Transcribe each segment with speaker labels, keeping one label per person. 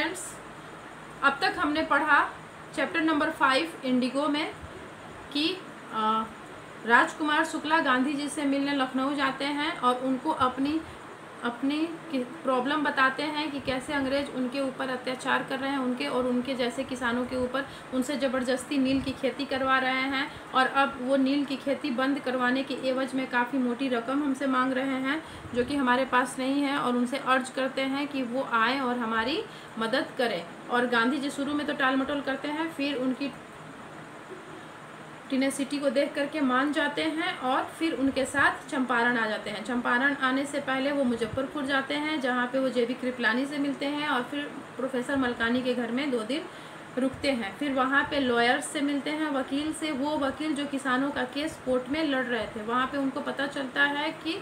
Speaker 1: Friends, अब तक हमने पढ़ा चैप्टर नंबर 5 इंडिगो में कि राजकुमार शुक्ला गांधी जी से मिलने लखनऊ जाते हैं और उनको अपनी प्रॉब्लम बताते हैं कि कैसे अंग्रेज उनके ऊपर अत्याचार कर रहे हैं, उनके जैसे किसानों के ऊपर उनसे ज़बरदस्ती नील की खेती करवा रहे हैं और अब वो नील की खेती बंद करवाने के एवज में काफ़ी मोटी रकम हमसे मांग रहे हैं जो कि हमारे पास नहीं है, और उनसे अर्ज करते हैं कि वो आए और हमारी मदद करें। और गांधी जी शुरू में तो टाल मटोल करते हैं, फिर उनकी टेनेसिटी को देख करके मान जाते हैं और फिर उनके साथ चंपारण आ जाते हैं। चंपारण आने से पहले वो मुजफ्फरपुर जाते हैं जहाँ पे वो जेबी कृपलानी से मिलते हैं और फिर प्रोफेसर मलकानी के घर में 2 दिन रुकते हैं। फिर वहाँ पे लॉयर्स से मिलते हैं, वकील से। वो वकील जो किसानों का केस कोर्ट में लड़ रहे थे, वहाँ पे उनको पता चलता है कि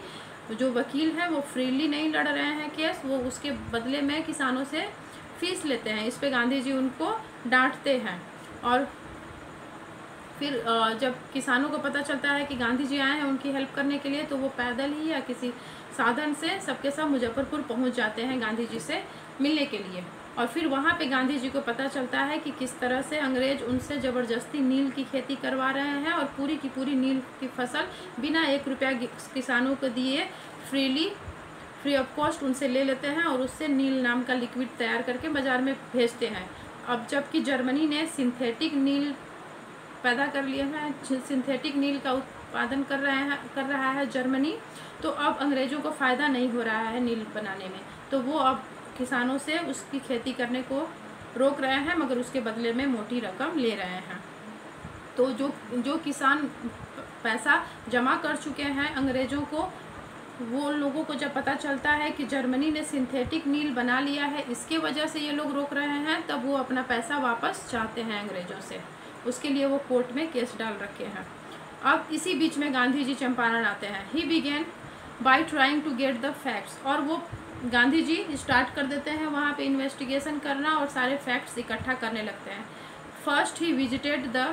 Speaker 1: जो वकील हैं वो फ्रीली नहीं लड़ रहे हैं केस, वो उसके बदले में किसानों से फीस लेते हैं। इस पर गांधी जी उनको डांटते हैं। और फिर जब किसानों को पता चलता है कि गांधी जी आए हैं उनकी हेल्प करने के लिए, तो वो पैदल ही या किसी साधन से सबके सब मुजफ्फरपुर पहुंच जाते हैं गांधी जी से मिलने के लिए। और फिर वहाँ पे गांधी जी को पता चलता है कि किस तरह से अंग्रेज उनसे ज़बरदस्ती नील की खेती करवा रहे हैं और पूरी की पूरी नील की फसल बिना 1 रुपया किसानों को दिए फ्री ऑफ कॉस्ट उनसे ले लेते हैं और उससे नील नाम का लिक्विड तैयार करके बाज़ार में भेजते हैं। अब जबकि जर्मनी ने सिंथेटिक नील पैदा कर लिया है, सिंथेटिक नील का उत्पादन कर रहा है जर्मनी, तो अब अंग्रेज़ों को फ़ायदा नहीं हो रहा है नील बनाने में, तो वो अब किसानों से उसकी खेती करने को रोक रहे हैं, मगर उसके बदले में मोटी रकम ले रहे हैं। तो जो किसान पैसा जमा कर चुके हैं अंग्रेज़ों को, वो लोगों को जब पता चलता है कि जर्मनी ने सिंथेटिक नील बना लिया है, इसके वजह से ये लोग रोक रहे हैं, तब वो अपना पैसा वापस चाहते हैं अंग्रेज़ों से। उसके लिए वो कोर्ट में केस डाल रखे हैं। अब इसी बीच में गांधी जी चंपारण आते हैं। He began by trying to get the facts, और वो गांधी जी स्टार्ट कर देते हैं वहाँ पे इन्वेस्टिगेशन करना और सारे फैक्ट्स इकट्ठा करने लगते हैं। First he visited the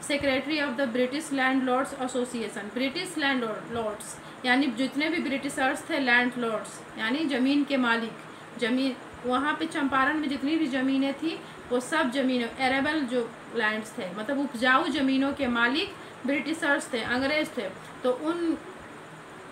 Speaker 1: secretary of the British landlords association. British landlords यानी जितने भी ब्रिटिशर्स थे, लैंडलॉर्ड्स यानी ज़मीन के मालिक। ज़मीन वहाँ पे चंपारण में जितनी भी ज़मीनें थी वो सब ज़मीनें एरेबल जो लैंड्स थे, मतलब उपजाऊ ज़मीनों के मालिक ब्रिटिशर्स थे, अंग्रेज थे। तो उन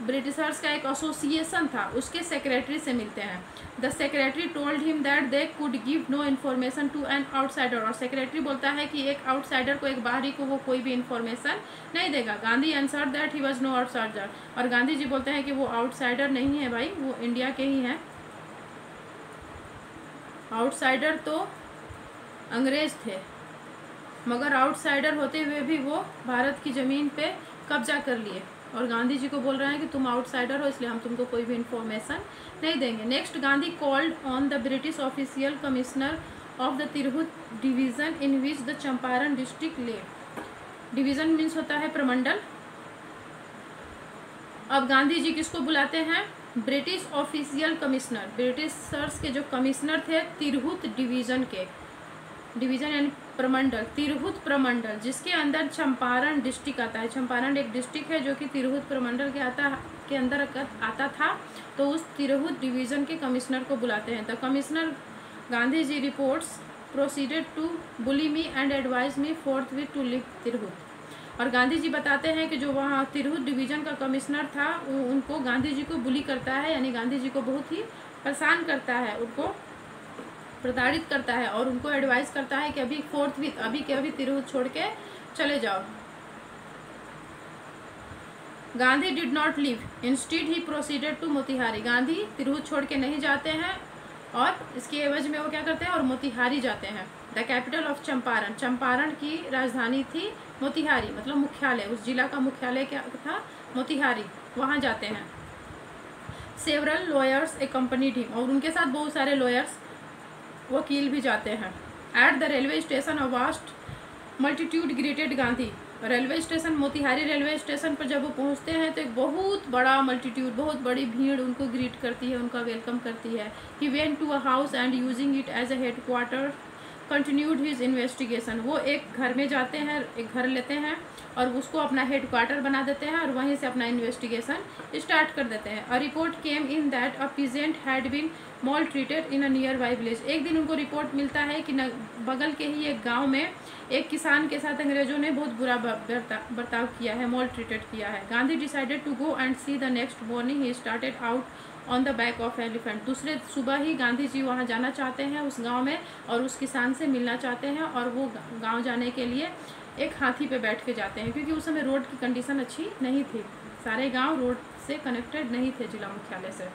Speaker 1: ब्रिटिशर्स का एक एसोसिएशन था, उसके सेक्रेटरी से मिलते हैं। The secretary told him that they could give no information to an outsider. और सेक्रेटरी बोलता है कि एक आउटसाइडर को, एक बाहरी को वो कोई भी इन्फॉर्मेशन नहीं देगा। Gandhi answer that he was no outsider, और गांधी जी बोलते हैं कि वो आउटसाइडर नहीं है भाई, वो इंडिया के ही हैं। आउटसाइडर तो अंग्रेज थे, मगर आउटसाइडर होते हुए भी वो भारत की ज़मीन पे कब्जा कर लिए, और गांधी जी को बोल रहे हैं कि तुम आउटसाइडर हो इसलिए हम तुमको कोई भी इन्फॉर्मेशन नहीं देंगे। Next, Gandhi called on the British official commissioner of the Tirhut division in which the Champaran district ले। डिवीज़न मीन्स होता है प्रमंडल। अब गांधी जी किसको बुलाते हैं? ब्रिटिश ऑफिशियल कमिश्नर, ब्रिटिशर्स के जो कमिश्नर थे तिरहुत डिवीज़न के, डिवीज़न यानी प्रमंडल, तिरहुत प्रमंडल जिसके अंदर चंपारण डिस्ट्रिक्ट आता है। चंपारण एक डिस्ट्रिक्ट है जो कि तिरहुत प्रमंडल के अंदर आता था, तो उस तिरहुत डिवीज़न के कमिश्नर को बुलाते हैं। The commissioner Gandhi ji reports proceeded to bully me and advise me forthwith to leave Tirhut. और गांधी जी बताते हैं कि जो वहाँ तिरहुत डिवीज़न का कमिश्नर था उनको गांधी जी को बुली करता है, यानी गांधी जी को बहुत ही परेशान करता है, उनको प्रताड़ित करता है और उनको एडवाइस करता है कि अभी फोर्थविथ अभी के अभी तिरहुत छोड़ के चले जाओ। Gandhi did not leave, instead he proceeded to Motihari. Gandhi Tirhut छोड़ के नहीं जाते हैं और इसके एवज में वो क्या करते हैं और मोतिहारी जाते हैं। The capital of Champaran, Champaran की राजधानी थी मोतिहारी, मतलब मुख्यालय, उस जिला का मुख्यालय क्या था? मोतिहारी, वहाँ जाते हैं। सेवरल लॉयर्स एक्कम्पनीड हिम, और उनके साथ बहुत सारे लॉयर्स वकील भी जाते हैं। At the railway station a vast multitude greeted Gandhi. Railway station, Motihari railway station पर जब वो पहुंचते हैं तो एक बहुत बड़ा मल्टीट्यूड, बहुत बड़ी भीड़ उनको ग्रीट करती है, उनका वेलकम करती है। He went to a house and using it as a head quarter continued his investigation. वो एक घर में जाते हैं, एक घर लेते हैं और उसको अपना हेड क्वार्टर बना देते हैं और वहीं से अपना इन्वेस्टिगेशन स्टार्ट कर देते हैं। A report came in that a peasant had been maltreated in a nearby village. एक दिन उनको रिपोर्ट मिलता है कि बगल के ही एक गाँव में एक किसान के साथ अंग्रेजों ने बहुत बुरा बर्ताव किया है, मॉल ट्रीटेड किया है। Gandhi decided to go and see the next morning he started out on the back of elephant. दूसरे सुबह ही गांधी जी वहाँ जाना चाहते हैं उस गांव में और उस किसान से मिलना चाहते हैं और वो गांव जाने के लिए एक हाथी पे बैठ के जाते हैं, क्योंकि उस समय रोड की कंडीशन अच्छी नहीं थी, सारे गांव रोड से कनेक्टेड नहीं थे जिला मुख्यालय से।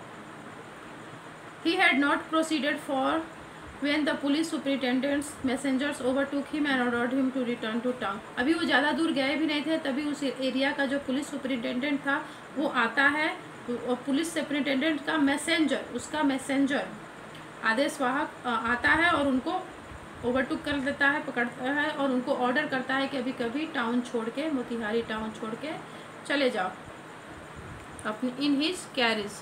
Speaker 1: He had not proceeded for when the police superintendent's messengers overtook him and ordered him to return to town। अभी वो ज़्यादा दूर गए भी नहीं थे, तभी उस एरिया का जो पुलिस सुपरिटेंडेंट था वो आता है और पुलिस सुपरिटेंडेंट का मैसेंजर, उसका मैसेंजर आदेशवाहक आता है और उनको ओवरटुक कर देता है, पकड़ता है और उनको ऑर्डर करता है कि अभी कभी टाउन छोड़ के, मोतिहारी टाउन छोड़ के चले जाओ अपनी इन हिज कैरिज,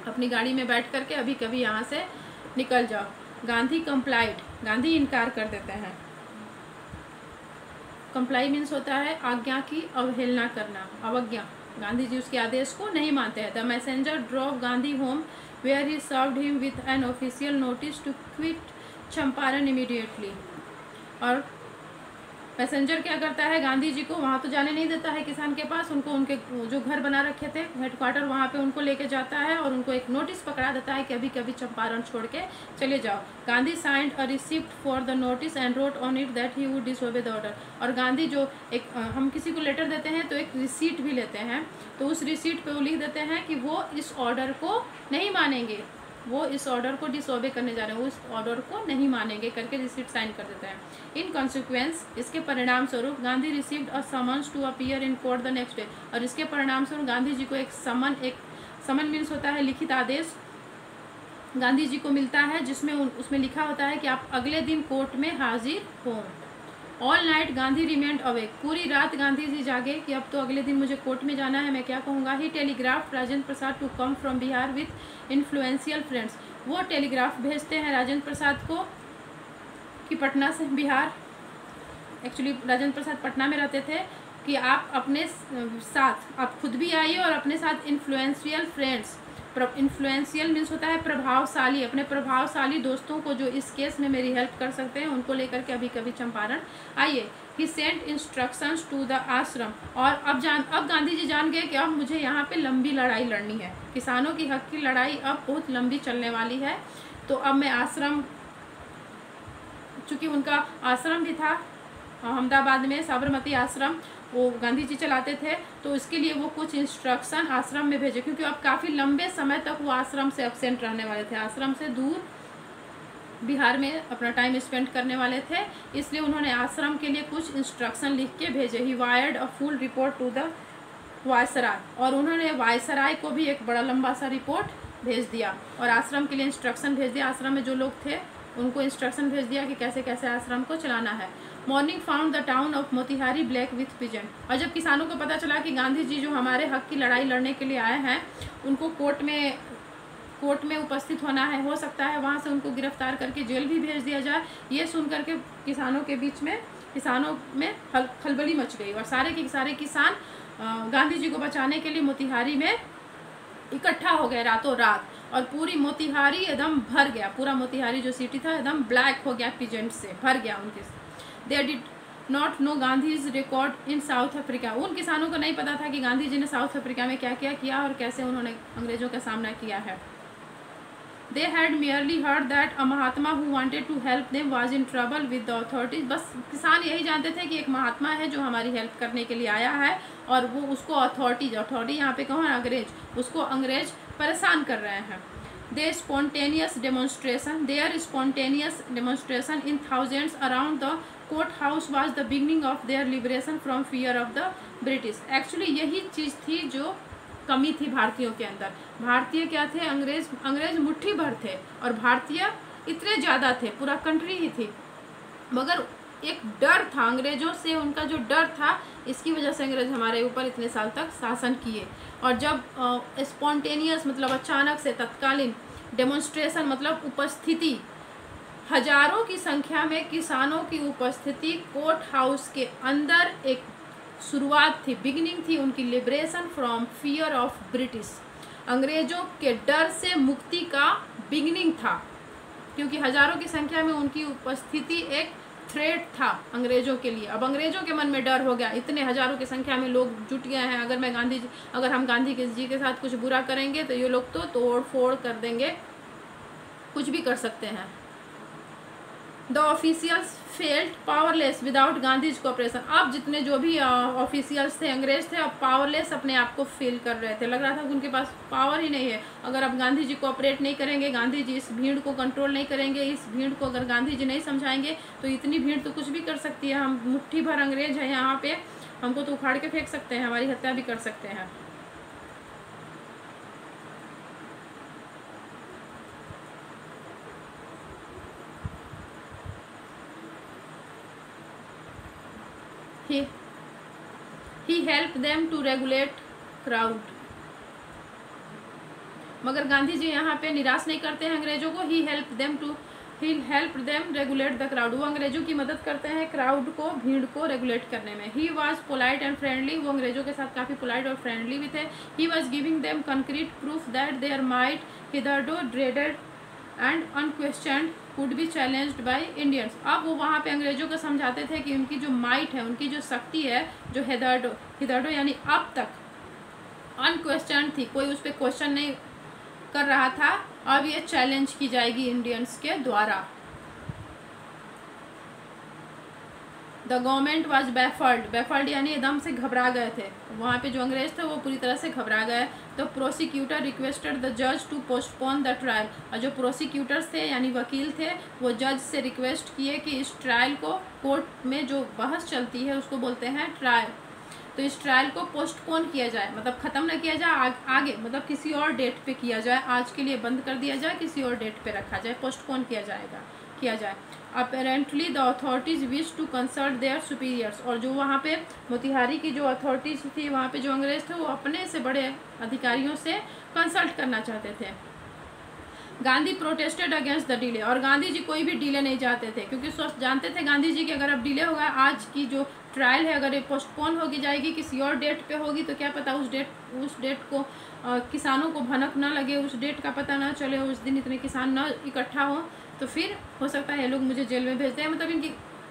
Speaker 1: अपनी गाड़ी में बैठ करके अभी कभी यहाँ से निकल जाओ। गांधी कंप्लाइड, गांधी इनकार कर देते हैं। कंप्लाई मीन्स होता है आज्ञा की अवहेलना करना, अवज्ञा। गांधी जी उसके आदेश को नहीं मानते हैं। The messenger drove Gandhi home where he served him with an official notice to quit Champaran immediately. और पैसेंजर क्या करता है, गांधी जी को वहाँ तो जाने नहीं देता है किसान के पास, उनको उनके जो घर बना रखे थे हेडक्वार्टर वहाँ पे उनको लेके जाता है और उनको एक नोटिस पकड़ा देता है कि अभी कभी चंपारण छोड़ के चले जाओ। Gandhi signed a receipt for the notice and wrote on it that he would disobey the order. और गांधी जो एक हम किसी को लेटर देते हैं तो एक रिसीट भी लेते हैं, तो उस रिसीट पे वो लिख देते हैं कि वो इस ऑर्डर को नहीं मानेंगे, वो इस ऑर्डर को डिसओबे करने जा रहे हैं, वो इस ऑर्डर को नहीं मानेंगे करके रिसीट साइन कर देते हैं। इन कॉन्सिक्वेंस, इसके परिणाम स्वरूप Gandhi received a summons to appear in court the next day. और इसके परिणाम स्वरूप गांधी जी को एक समन मीन्स होता है लिखित आदेश, गांधी जी को मिलता है जिसमें उसमें लिखा होता है कि आप अगले दिन कोर्ट में हाजिर हों। All night Gandhi remained awake, पूरी रात गांधी जी जागे कि अब तो अगले दिन मुझे कोर्ट में जाना है, मैं क्या कहूँगा। He telegraph Rajendra Prasad to come from Bihar with influential friends. वो टेलीग्राफ भेजते हैं राजेंद्र प्रसाद को कि पटना से, बिहार एक्चुअली राजेंद्र प्रसाद पटना में रहते थे, कि आप अपने साथ, आप खुद भी आइए और अपने साथ इन्फ्लुएंशियल फ्रेंड्स, इन्फ्लुएंशियल मीन्स होता है प्रभावशाली, अपने प्रभावशाली दोस्तों को जो इस केस में मेरी हेल्प कर सकते हैं उनको लेकर के अभी कभी चंपारण आइए। ही सेंट इंस्ट्रक्शंस टू द आश्रम। और अब गांधी जी जान गए कि अब मुझे यहाँ पे लंबी लड़ाई लड़नी है, किसानों की हक की लड़ाई अब बहुत लंबी चलने वाली है, तो अब मैं आश्रम, चूँकि उनका आश्रम भी था अहमदाबाद में, साबरमती आश्रम वो गांधी जी चलाते थे, तो इसके लिए वो कुछ इंस्ट्रक्शन आश्रम में भेजे, क्योंकि अब काफ़ी लंबे समय तक वो आश्रम से एब्सेंट रहने वाले थे, आश्रम से दूर बिहार में अपना टाइम स्पेंड करने वाले थे, इसलिए उन्होंने आश्रम के लिए कुछ इंस्ट्रक्शन लिख के भेजे। He wired a full report to the viceroy, और उन्होंने वायसराय को भी एक बड़ा लंबा सा रिपोर्ट भेज दिया और आश्रम के लिए इंस्ट्रक्शन भेज दिया। आश्रम में जो लोग थे उनको इंस्ट्रक्शन भेज दिया कि कैसे कैसे आश्रम को चलाना है। Morning found the town of Motihari black with pigeon. और जब किसानों को पता चला कि गांधी जी जो हमारे हक की लड़ाई लड़ने के लिए आए हैं, उनको कोर्ट में उपस्थित होना है, हो सकता है वहाँ से उनको गिरफ्तार करके जेल भी भेज दिया जाए, ये सुन करके किसानों के बीच में, किसानों में खलबली मच गई और सारे के सारे किसान गांधी जी को बचाने के लिए मोतिहारी में इकट्ठा हो गए रातों रात, और पूरी मोतिहारी एकदम भर गया, पूरा मोतिहारी जो सिटी था एकदम ब्लैक हो गया, पिजेंट से भर गया उनके। They did not know Gandhi's record in south Africa. उन किसानों को नहीं पता था कि गांधी जी ने साउथ अफ्रीका में क्या क्या किया और कैसे उन्होंने अंग्रेजों का सामना किया है। They had merely heard that a Mahatma who wanted to help them was in trouble with the authorities. बस किसान यही जानते थे कि एक महात्मा है जो हमारी हेल्प करने के लिए आया है, और वो उसको अथॉरिटी यहाँ पे कौन, अंग्रेज, उसको अंग्रेज परेशान कर रहे हैं। Their spontaneous demonstration in thousands around the court house was the beginning of their liberation from fear of the British. Actually यही चीज़ थी जो कमी थी भारतीयों के अंदर। भारतीय क्या थे, अंग्रेज मुट्ठी भर थे और भारतीय इतने ज़्यादा थे, पूरा कंट्री ही थी, मगर एक डर था अंग्रेजों से, उनका जो डर था इसकी वजह से अंग्रेज हमारे ऊपर इतने साल तक शासन किए। और जब स्पॉन्टेनियस मतलब अचानक से, तत्कालीन, डेमोन्स्ट्रेशन मतलब उपस्थिति, हजारों की संख्या में किसानों की उपस्थिति कोर्ट हाउस के अंदर एक शुरुआत थी, बिगिनिंग थी उनकी liberation from fear of British. अंग्रेजों के डर से मुक्ति का बिगिनिंग था, क्योंकि हजारों की संख्या में उनकी उपस्थिति एक थ्रेट था अंग्रेजों के लिए। अब अंग्रेजों के मन में डर हो गया, इतने हजारों की संख्या में लोग जुट गए हैं, अगर हम गांधी जी के साथ कुछ बुरा करेंगे तो ये लोग तो तोड़ फोड़ कर देंगे, कुछ भी कर सकते हैं। The officials felt powerless without Gandhi's cooperation. अब जितने जो भी ऑफिशियल्स थे, अंग्रेज थे, अब पावरलेस अपने आप को फील कर रहे थे, लग रहा था कि उनके पास पावर ही नहीं है। अगर अब गांधी जी कोऑपरेट नहीं करेंगे, गांधी जी इस भीड़ को कंट्रोल नहीं करेंगे, इस भीड़ को अगर गांधी जी नहीं समझाएंगे तो इतनी भीड़ तो कुछ भी कर सकती है। हम मुट्ठी भर अंग्रेज हैं यहाँ पे, हमको तो उखाड़ के फेंक सकते हैं, हमारी हत्या भी कर सकते हैं। He helped them to regulate crowd। मगर गांधी जी यहाँ पे निराश नहीं करते हैं अंग्रेजों को। He helped them regulate the crowd। वो अंग्रेजों की मदद करते हैं क्राउड को, भीड़ को रेगुलेट करने में। He was polite and friendly। वो अंग्रेजों के साथ काफ़ी पोलाइट और फ्रेंडली भी थे। He was giving them concrete proof that their might, hitherto dreaded and unquestioned, could be challenged by Indians। अब वो वहाँ पे अंग्रेजों को समझाते थे कि उनकी जो माइट है, उनकी जो शक्ति है, जो hitherto यानी अब तक अनक्वेश्चन थी, कोई उस पर क्वेश्चन नहीं कर रहा था, अब ये चैलेंज की जाएगी इंडियंस के द्वारा। द गवर्नमेंट वॉज बैफल्ड यानी एकदम से घबरा गए थे, वहाँ पे जो अंग्रेज थे वो पूरी तरह से घबरा गए। तो प्रोसिक्यूटर रिक्वेस्टेड द जज टू पोस्टपोन द ट्रायल। और जो प्रोसिक्यूटर्स थे यानी वकील थे, वो जज से रिक्वेस्ट किए कि इस ट्रायल को, कोर्ट में जो बहस चलती है उसको बोलते हैं ट्रायल, तो इस ट्रायल को पोस्टपोन किया जाए, मतलब ख़त्म ना किया जाए, आगे मतलब किसी और डेट पे किया जाए, आज के लिए बंद कर दिया जाए, किसी और डेट पे रखा जाए, पोस्टपोन किया जाए। Apparently the authorities wish to consult their superiors. और जो वहाँ पे मोतिहारी की जो अथॉरिटीज़ थी, वहाँ पे जो अंग्रेज थे, वो अपने से बड़े अधिकारियों से कंसल्ट करना चाहते थे। Gandhi protested against the delay. और गांधी जी कोई भी डिले नहीं चाहते थे, क्योंकि जानते थे गांधी जी कि अगर अब डिले होगा, आज की जो ट्रायल है अगर ये पोस्टपोन होगी जाएगी, किसी और डेट पे होगी, तो क्या पता उस डेट को किसानों को भनक ना लगे, उस डेट का पता ना चले, उस दिन इतने किसान ना इकट्ठा हो, तो फिर हो सकता है ये लोग मुझे जेल में भेज दें,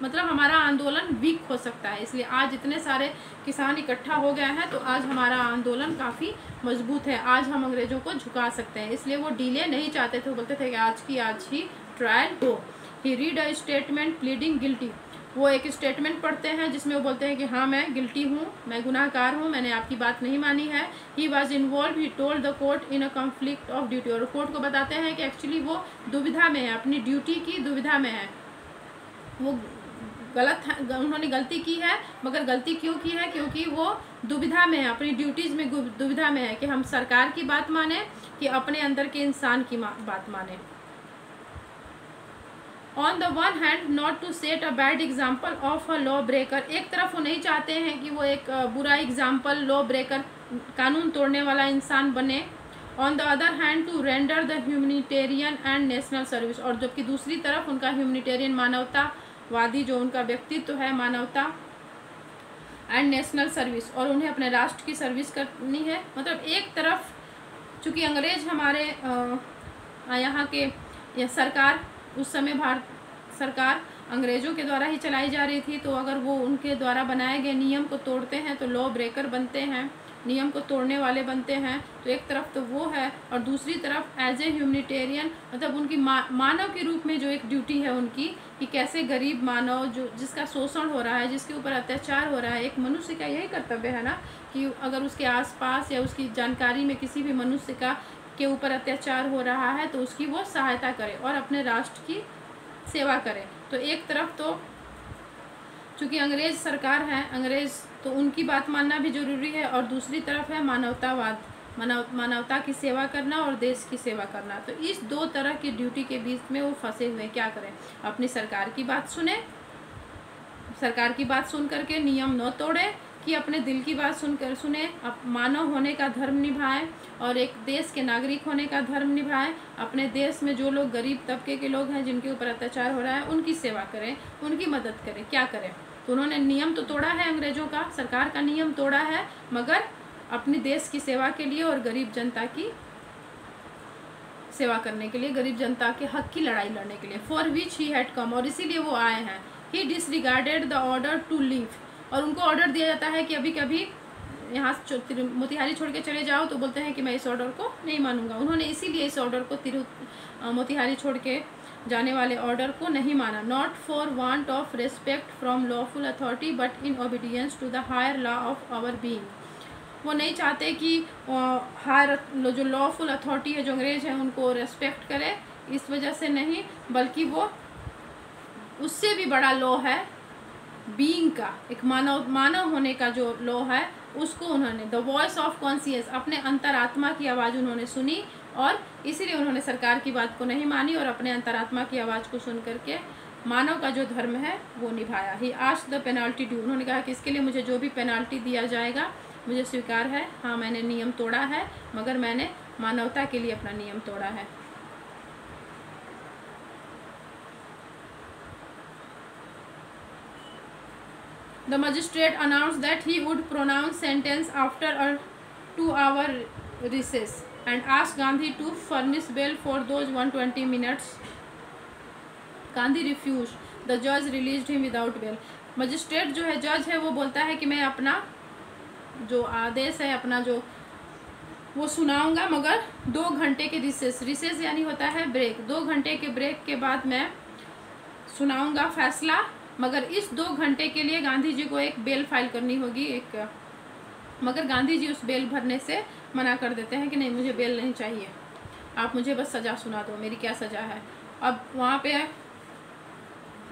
Speaker 1: मतलब हमारा आंदोलन वीक हो सकता है। इसलिए आज इतने सारे किसान इकट्ठा हो गए हैं, तो आज हमारा आंदोलन काफ़ी मजबूत है, आज हम अंग्रेजों को झुका सकते हैं। इसलिए वो डिले नहीं चाहते थे, वो बोलते थे कि आज ही ट्रायल हो। He read a statement pleading guilty. वो एक स्टेटमेंट पढ़ते हैं जिसमें वो बोलते हैं कि हाँ मैं गिल्टी हूँ, मैं गुनाहगार हूँ, मैंने आपकी बात नहीं मानी है। He was involve, he told the court in a conflict of duty. और कोर्ट को बताते हैं कि एक्चुअली वो दुविधा में है, अपनी ड्यूटी की दुविधा में है, वो उन्होंने गलती की है, मगर गलती क्यों की है, क्योंकि वो दुविधा में है, अपनी ड्यूटीज़ में दुविधा में है कि हम सरकार की बात माने कि अपने अंदर के इंसान की बात माने। On the one hand not to set a bad example of a law breaker. एक तरफ वो नहीं चाहते हैं कि वो एक बुरा एग्जाम्पल, लॉ ब्रेकर, कानून तोड़ने वाला इंसान बने। On the other hand to render the humanitarian and national service. और जबकि दूसरी तरफ उनका ह्यूमनिटेरियन, मानवतावादी जो उनका व्यक्तित्व है, मानवता एंड नेशनल सर्विस, और उन्हें अपने राष्ट्र की सर्विस करनी है। मतलब एक तरफ चूँकि अंग्रेज हमारे यहाँ के सरकार, उस समय भारत सरकार अंग्रेज़ों के द्वारा ही चलाई जा रही थी, तो अगर वो उनके द्वारा बनाए गए नियम को तोड़ते हैं तो लॉ ब्रेकर बनते हैं, नियम को तोड़ने वाले बनते हैं। तो एक तरफ तो वो है, और दूसरी तरफ एज ए ह्यूमनिटेरियन, मतलब उनकी मानव के रूप में जो एक ड्यूटी है उनकी, कि कैसे गरीब मानव जिसका शोषण हो रहा है, जिसके ऊपर अत्याचार हो रहा है, एक मनुष्य का यही कर्तव्य है ना कि अगर उसके आसपास या उसकी जानकारी में किसी भी मनुष्य के ऊपर अत्याचार हो रहा है तो उसकी वो सहायता करे और अपने राष्ट्र की सेवा करे। तो एक तरफ तो चूँकि अंग्रेज़ सरकार है, अंग्रेज़, तो उनकी बात मानना भी ज़रूरी है, और दूसरी तरफ है मानवतावाद, मानवता की सेवा करना और देश की सेवा करना। तो इस दो तरह की ड्यूटी के बीच में वो फंसे हुए, क्या करें, अपनी सरकार की बात सुने, सरकार की बात सुन करके नियम न तोड़े, कि अपने दिल की बात सुने, मानव होने का धर्म निभाएं और एक देश के नागरिक होने का धर्म निभाएं। अपने देश में जो लोग गरीब तबके के लोग हैं, जिनके ऊपर अत्याचार हो रहा है, उनकी सेवा करें, उनकी मदद करें। क्या करें? तो उन्होंने नियम तो तोड़ा है, अंग्रेजों का, सरकार का नियम तोड़ा है, मगर अपने देश की सेवा के लिए और गरीब जनता की सेवा करने के लिए, गरीब जनता के हक की लड़ाई लड़ने के लिए। For which he had come, और इसीलिए वो आए हैं। He disregarded the order to leave, और उनको ऑर्डर दिया जाता है कि अभी कभी यहाँ मोतिहारी छोड़ के चले जाओ, तो बोलते हैं कि मैं इस ऑर्डर को नहीं मानूंगा। उन्होंने इसीलिए इस ऑर्डर को मोतिहारी छोड़ के जाने वाले ऑर्डर को नहीं माना। Not for want of respect from lawful authority but in obedience to the higher law of our being. वो नहीं चाहते कि हायर जो लॉफुल अथॉरिटी है, जो अंग्रेज है, उनको रेस्पेक्ट करे, इस वजह से नहीं, बल्कि वो उससे भी बड़ा लॉ है बीइंग का, एक मानव होने का जो लॉ है, उसको उन्होंने द वॉइस ऑफ कॉन्शियस, अपने अंतरात्मा की आवाज़ उन्होंने सुनी, और इसीलिए उन्होंने सरकार की बात को नहीं मानी और अपने अंतरात्मा की आवाज़ को सुन करके मानव का जो धर्म है वो निभाया। He asked the penalty due, उन्होंने कहा कि इसके लिए मुझे जो भी पेनाल्टी दिया जाएगा मुझे स्वीकार है। हाँ, मैंने नियम तोड़ा है, मगर मैंने मानवता के लिए अपना नियम तोड़ा है। The magistrate announced that he would pronounce sentence after a 2-hour recess and asked Gandhi to furnish bail for those 120 minutes. Gandhi refused. The judge released him without bail. Magistrate जो है, जज है, वो बोलता है कि मैं अपना जो आदेश है, अपना जो वो सुनाऊंगा, मगर 2 घंटे के रिसेस यानी होता है ब्रेक, 2 घंटे के ब्रेक के बाद मैं सुनाऊंगा फैसला, मगर इस 2 घंटे के लिए गांधी जी को एक बेल फाइल करनी होगी, मगर गांधी जी उस बेल भरने से मना कर देते हैं कि नहीं, मुझे बेल नहीं चाहिए, आप मुझे बस सज़ा सुना दो, मेरी क्या सज़ा है। अब वहाँ पे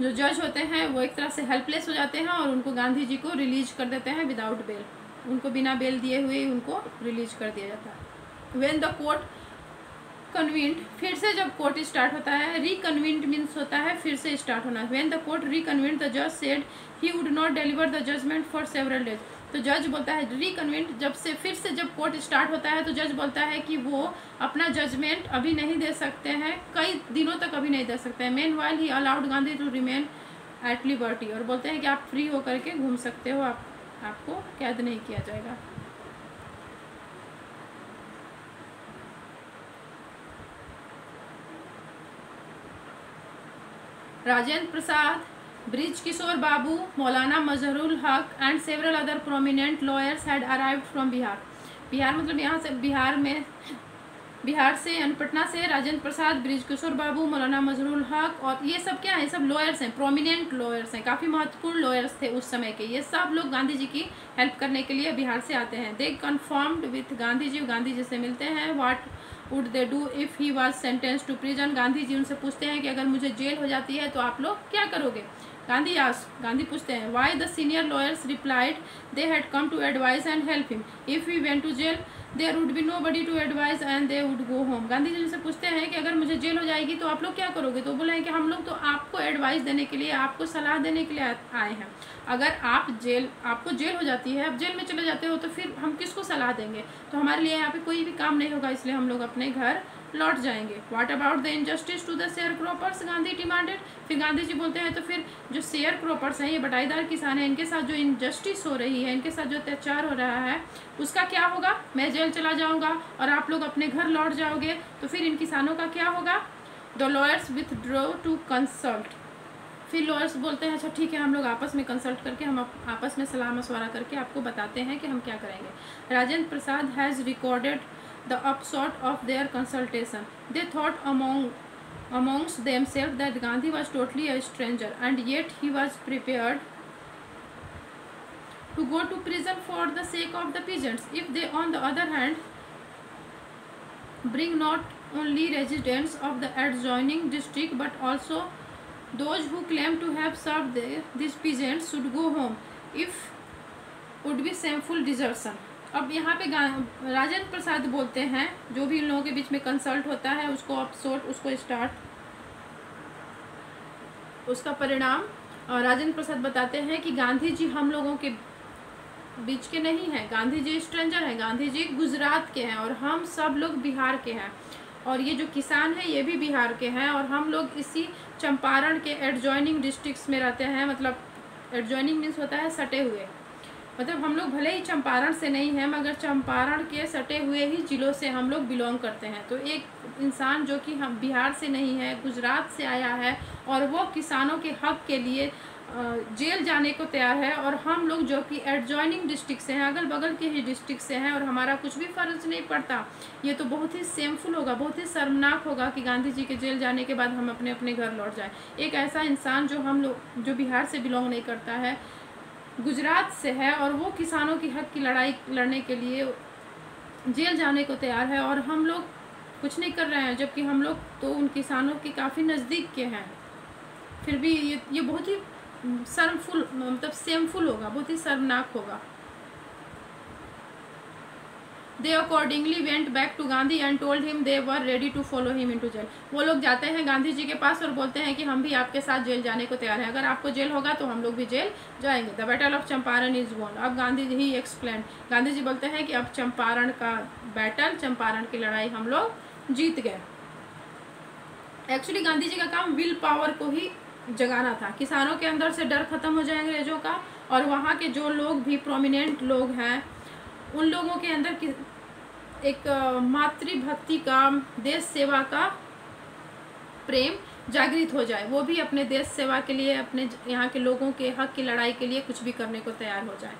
Speaker 1: जो जज होते हैं वो एक तरह से हेल्पलेस हो जाते हैं और उनको गांधी जी को रिलीज कर देते हैं विदाउट बेल, उनको बिना बेल दिए हुए उनको रिलीज कर दिया जाता है। व्हेन द कोर्ट कन्वीन्ड, फिर से जब कोर्ट स्टार्ट होता है, रिकन्वीन्ड मीन्स होता है फिर से स्टार्ट होना। When the court reconvened the जज said he would not deliver the judgement for several days. तो जज बोलता है रिकन्वीन्ड, जब से फिर से जब कोर्ट स्टार्ट होता है तो जज बोलता है कि वो अपना जजमेंट अभी नहीं दे सकते हैं, कई दिनों तक अभी नहीं दे सकते हैं। Meanwhile he allowed Gandhi to remain at liberty, और बोलते हैं कि आप फ्री होकर के घूम सकते हो, आपको कैद नहीं किया जाएगा। राजेंद्र प्रसाद, ब्रिज किशोर बाबू, मौलाना मजहरुल हक and several other prominent lawyers had arrived from Bihar. Bihar मतलब यहाँ से बिहार से यानी पटना से राजेंद्र प्रसाद, ब्रिज किशोर बाबू, मौलाना मजहरुल हक, और ये सब क्या है, सब लॉयर्स हैं, प्रोमिनेंट लॉयर्स हैं, काफ़ी महत्वपूर्ण लॉयर्स थे उस समय के। ये सब लोग गांधी जी की हेल्प करने के लिए बिहार से आते हैं। They confirmed with Gandhi ji से मिलते हैं। What would they do if he was sentence to prison. Gandhi ji उनसे पूछते हैं कि अगर मुझे जेल हो जाती है तो आप लोग क्या करोगे। गांधी पूछते हैं why the senior lawyers replied they had come to advise and help him, if he went to jail there would be nobody to advise and they would go home. Gandhi ji उनसे पूछते हैं कि अगर मुझे जेल हो जाएगी तो आप लोग क्या करोगे, तो बोले हैं कि हम लोग तो आपको एडवाइस देने के लिए, आपको सलाह देने के लिए आए हैं। अगर आपको जेल हो जाती है, आप जेल में चले जाते हो, तो फिर हम किसको सलाह देंगे, तो हमारे लिए यहाँ पे कोई भी काम नहीं होगा, इसलिए हम लोग अपने घर लौट जाएंगे। What about the injustice to the sharecroppers, Gandhi demanded. फिर गांधी जी बोलते हैं तो फिर जो शेयर क्रॉपर्स हैं, ये बटाईदार किसान हैं, इनके साथ जो इनजस्टिस हो रही है, इनके साथ जो अत्याचार हो रहा है, उसका क्या होगा। मैं जेल चला जाऊंगा और आप लोग अपने घर लौट जाओगे, तो फिर इन किसानों का क्या होगा। The lawyers withdraw to consult. फिर लॉयर्स बोलते हैं अच्छा ठीक है, हम लोग आपस में कंसल्ट करके, हम आपस में सलाह मशवरा करके आपको बताते हैं कि हम क्या करेंगे। Rajendra Prasad has recorded the upshot of their consultation. They thought amongst themselves that Gandhi was totally a stranger, and yet he was prepared to go to prison for the sake of the peasants. If they, on the other hand, bring not only residents of the adjoining district but also those who claim to have served these peasants should go home, if would be shameful desertion. अब यहाँ पे राजेंद्र प्रसाद बोलते हैं, जो भी इन लोगों के बीच में कंसल्ट होता है उसको अपसोट, उसको स्टार्ट, उसका परिणाम राजेंद्र प्रसाद बताते हैं कि गांधी जी हम लोगों के बीच के नहीं हैं, गांधी जी स्ट्रेंजर हैं, गांधी जी गुजरात के हैं और हम सब लोग बिहार के हैं। और ये जो किसान हैं ये भी बिहार के हैं और हम लोग इसी चंपारण के एडजॉइनिंग डिस्ट्रिक्ट्स में रहते हैं। मतलब एडजॉइनिंग मीन्स होता है सटे हुए, मतलब हम लोग भले ही चंपारण से नहीं हैं मगर चंपारण के सटे हुए ही जिलों से हम लोग बिलोंग करते हैं। तो एक इंसान जो कि हम बिहार से नहीं है, गुजरात से आया है और वो किसानों के हक के लिए जेल जाने को तैयार है, और हम लोग जो कि एडजॉइनिंग डिस्ट्रिक्ट से हैं, अगल बगल के ही डिस्ट्रिक्ट से हैं और हमारा कुछ भी फ़र्ज नहीं पड़ता। ये तो बहुत ही शेमफुल होगा, बहुत ही शर्मनाक होगा कि गांधी जी के जेल जाने के बाद हम अपने अपने घर लौट जाएं। एक ऐसा इंसान जो हम लोग जो बिहार से बिलोंग नहीं करता है, गुजरात से है और वो किसानों की हक की लड़ाई लड़ने के लिए जेल जाने को तैयार है और हम लोग कुछ नहीं कर रहे हैं, जबकि हम लोग तो उन किसानों के काफ़ी नज़दीक के हैं। फिर भी ये बहुत ही शर्मफुल, मतलब शेमफुल होगा, बहुत ही शर्मनाक होगा। They accordingly went back to Gandhi and told him they were ready to follow him into jail. वो लोग जाते हैं गांधी जी के पास और बोलते हैं कि हम भी आपके साथ जेल जाने को तैयार हैं, अगर आपको जेल होगा तो हम लोग भी जेल जाएंगे। The battle of Champaran is won. अब गांधी जी एक्सप्लेन, गांधी जी बोलते हैं कि अब चंपारण का बैटल, चंपारण की लड़ाई हम लोग जीत गए। एक्चुअली गांधी जी का काम विल पावर को ही जगाना था, किसानों के अंदर से डर खत्म हो जाए अंग्रेजों का, और वहाँ के जो लोग भी प्रोमिनेंट लोग हैं उन लोगों के अंदर एक मातृभक्ति का, देश सेवा का प्रेम जागृत हो जाए, वो भी अपने देश सेवा के लिए, अपने यहाँ के लोगों के हक की लड़ाई के लिए कुछ भी करने को तैयार हो जाए,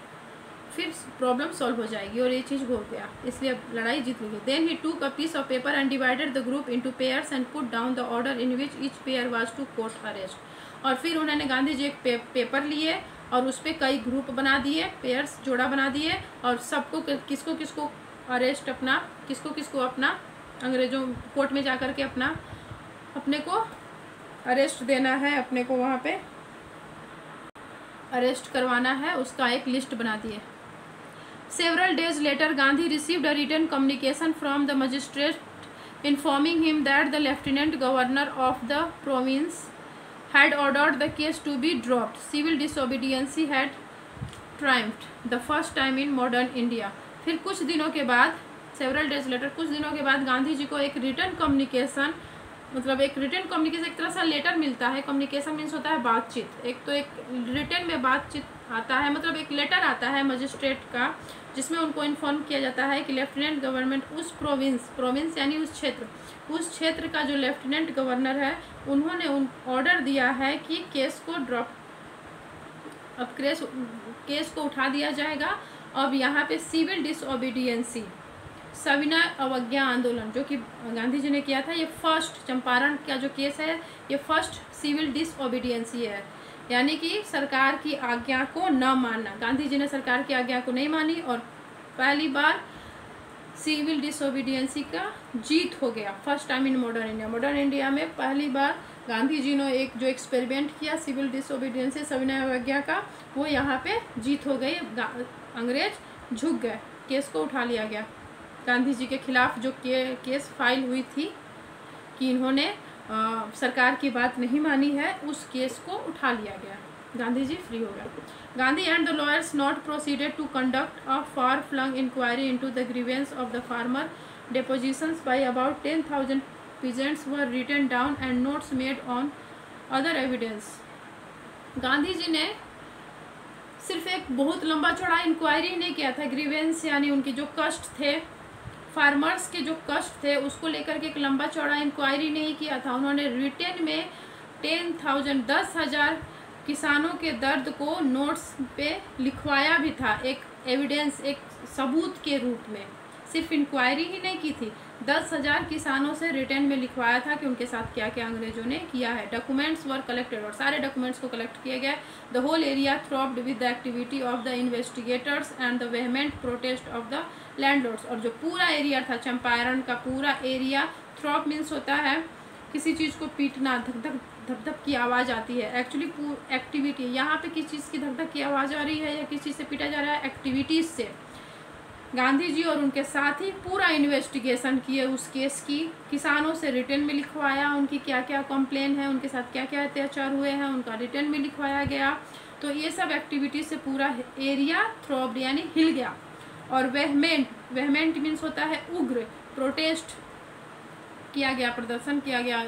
Speaker 1: फिर प्रॉब्लम सॉल्व हो जाएगी। और ये चीज़ हो गया, इसलिए अब लड़ाई जीत ली गई। Then he took a piece of paper and divided the group into pairs and put down the order in which each pair was to court arrest. और फिर उन्होंने गांधी जी एक पेपर लिए और उस पर कई ग्रुप बना दिए, पेयर्स जोड़ा बना दिए, और सबको किसको किसको अरेस्ट, अपना किसको किसको अपना अंग्रेजों कोर्ट में जाकर के अपने को अरेस्ट देना है, अपने को वहाँ पे अरेस्ट करवाना है, उसका एक लिस्ट बना दिए। Several days later, Gandhi received a written communication from the magistrate informing him that the lieutenant governor of the province had ordered the case to be dropped. Civil disobedience had triumphed, the first time in modern India. फिर कुछ दिनों के बाद, several days later, कुछ दिनों के बाद गांधी जी को एक रिटर्न कम्युनिकेशन, मतलब एक रिटर्न कम्युनिकेशन एक तरह से लेटर मिलता है। कम्युनिकेशन मीन्स होता है बातचीत, एक तो एक रिटर्न में बातचीत आता है, मतलब एक लेटर आता है मजिस्ट्रेट का, जिसमें उनको इन्फॉर्म किया जाता है कि लेफ्टिनेंट गवर्नमेंट उस प्रोविंस यानी उस क्षेत्र का जो लेफ्टिनेंट गवर्नर है उन्होंने ऑर्डर दिया है कि केस को ड्रॉप, अब केस को उठा दिया जाएगा। अब यहाँ पे सिविल डिसओबीडियंसी, सविनय अवज्ञा आंदोलन जो कि गांधी जी ने किया था, ये फर्स्ट चंपारण का जो केस है ये फर्स्ट सिविल डिसओबीडियंसी है, यानी कि सरकार की आज्ञा को न मानना। गांधी जी ने सरकार की आज्ञा को नहीं मानी और पहली बार सिविल डिसओबीडियंसी का जीत हो गया, first time in modern India. Modern India में पहली बार गांधी जी ने एक जो एक्सपेरिमेंट किया सिविल डिसओबीडियंसी, सविनय अवज्ञा का, वो यहाँ पे जीत हो गई। अंग्रेज झुक गए, केस को उठा लिया गया। गांधी जी के खिलाफ जो केस फाइल हुई थी कि इन्होंने सरकार की बात नहीं मानी है, उस केस को उठा लिया गया, गांधी जी फ्री हो गए। Gandhi and the lawyers not proceeded to conduct a far flung inquiry into the grievance of the farmer depositions by about 10,000 peasants were written down and notes made on other evidence. Gandhi ji ने सिर्फ एक बहुत लंबा चौड़ा inquiry नहीं किया था, grievance यानी उनके जो कष्ट थे, फार्मर्स के जो कष्ट थे उसको लेकर के एक लंबा चौड़ा इंक्वायरी नहीं किया था। उन्होंने रिटन में 10,000 किसानों के दर्द को नोट्स पे लिखवाया भी था, एक एविडेंस, एक सबूत के रूप में। सिर्फ इंक्वायरी ही नहीं की थी, 10,000 किसानों से रिटर्न में लिखवाया था कि उनके साथ क्या क्या अंग्रेजों ने किया है। डॉक्यूमेंट्स वर कलेक्टेड, और सारे डॉक्यूमेंट्स को कलेक्ट किए गए। The whole area throbbed with the activity of the investigators and the vehement protest of the landlords. और जो पूरा एरिया था, चंपारण का पूरा एरिया, थ्रॉब मीन्स होता है किसी चीज़ को पीटना, धक धक धक धक की आवाज़ आती है। एक्चुअली एक्टिविटी, यहाँ पे किस चीज़ की धक धक की आवाज़ आ रही है या किस चीज़ से पीटा जा रहा है, एक्टिविटीज़ से। गांधी जी और उनके साथी पूरा इन्वेस्टिगेशन किए उस केस की, किसानों से रिटर्न में लिखवाया उनकी क्या क्या कंप्लेन है, उनके साथ क्या क्या अत्याचार हुए हैं, उनका रिटर्न में लिखवाया गया। तो ये सब एक्टिविटी से पूरा एरिया थ्रॉब्ड यानी हिल गया। और वेहमेंट मीन्स होता है उग्र, प्रोटेस्ट किया गया, प्रदर्शन किया गया।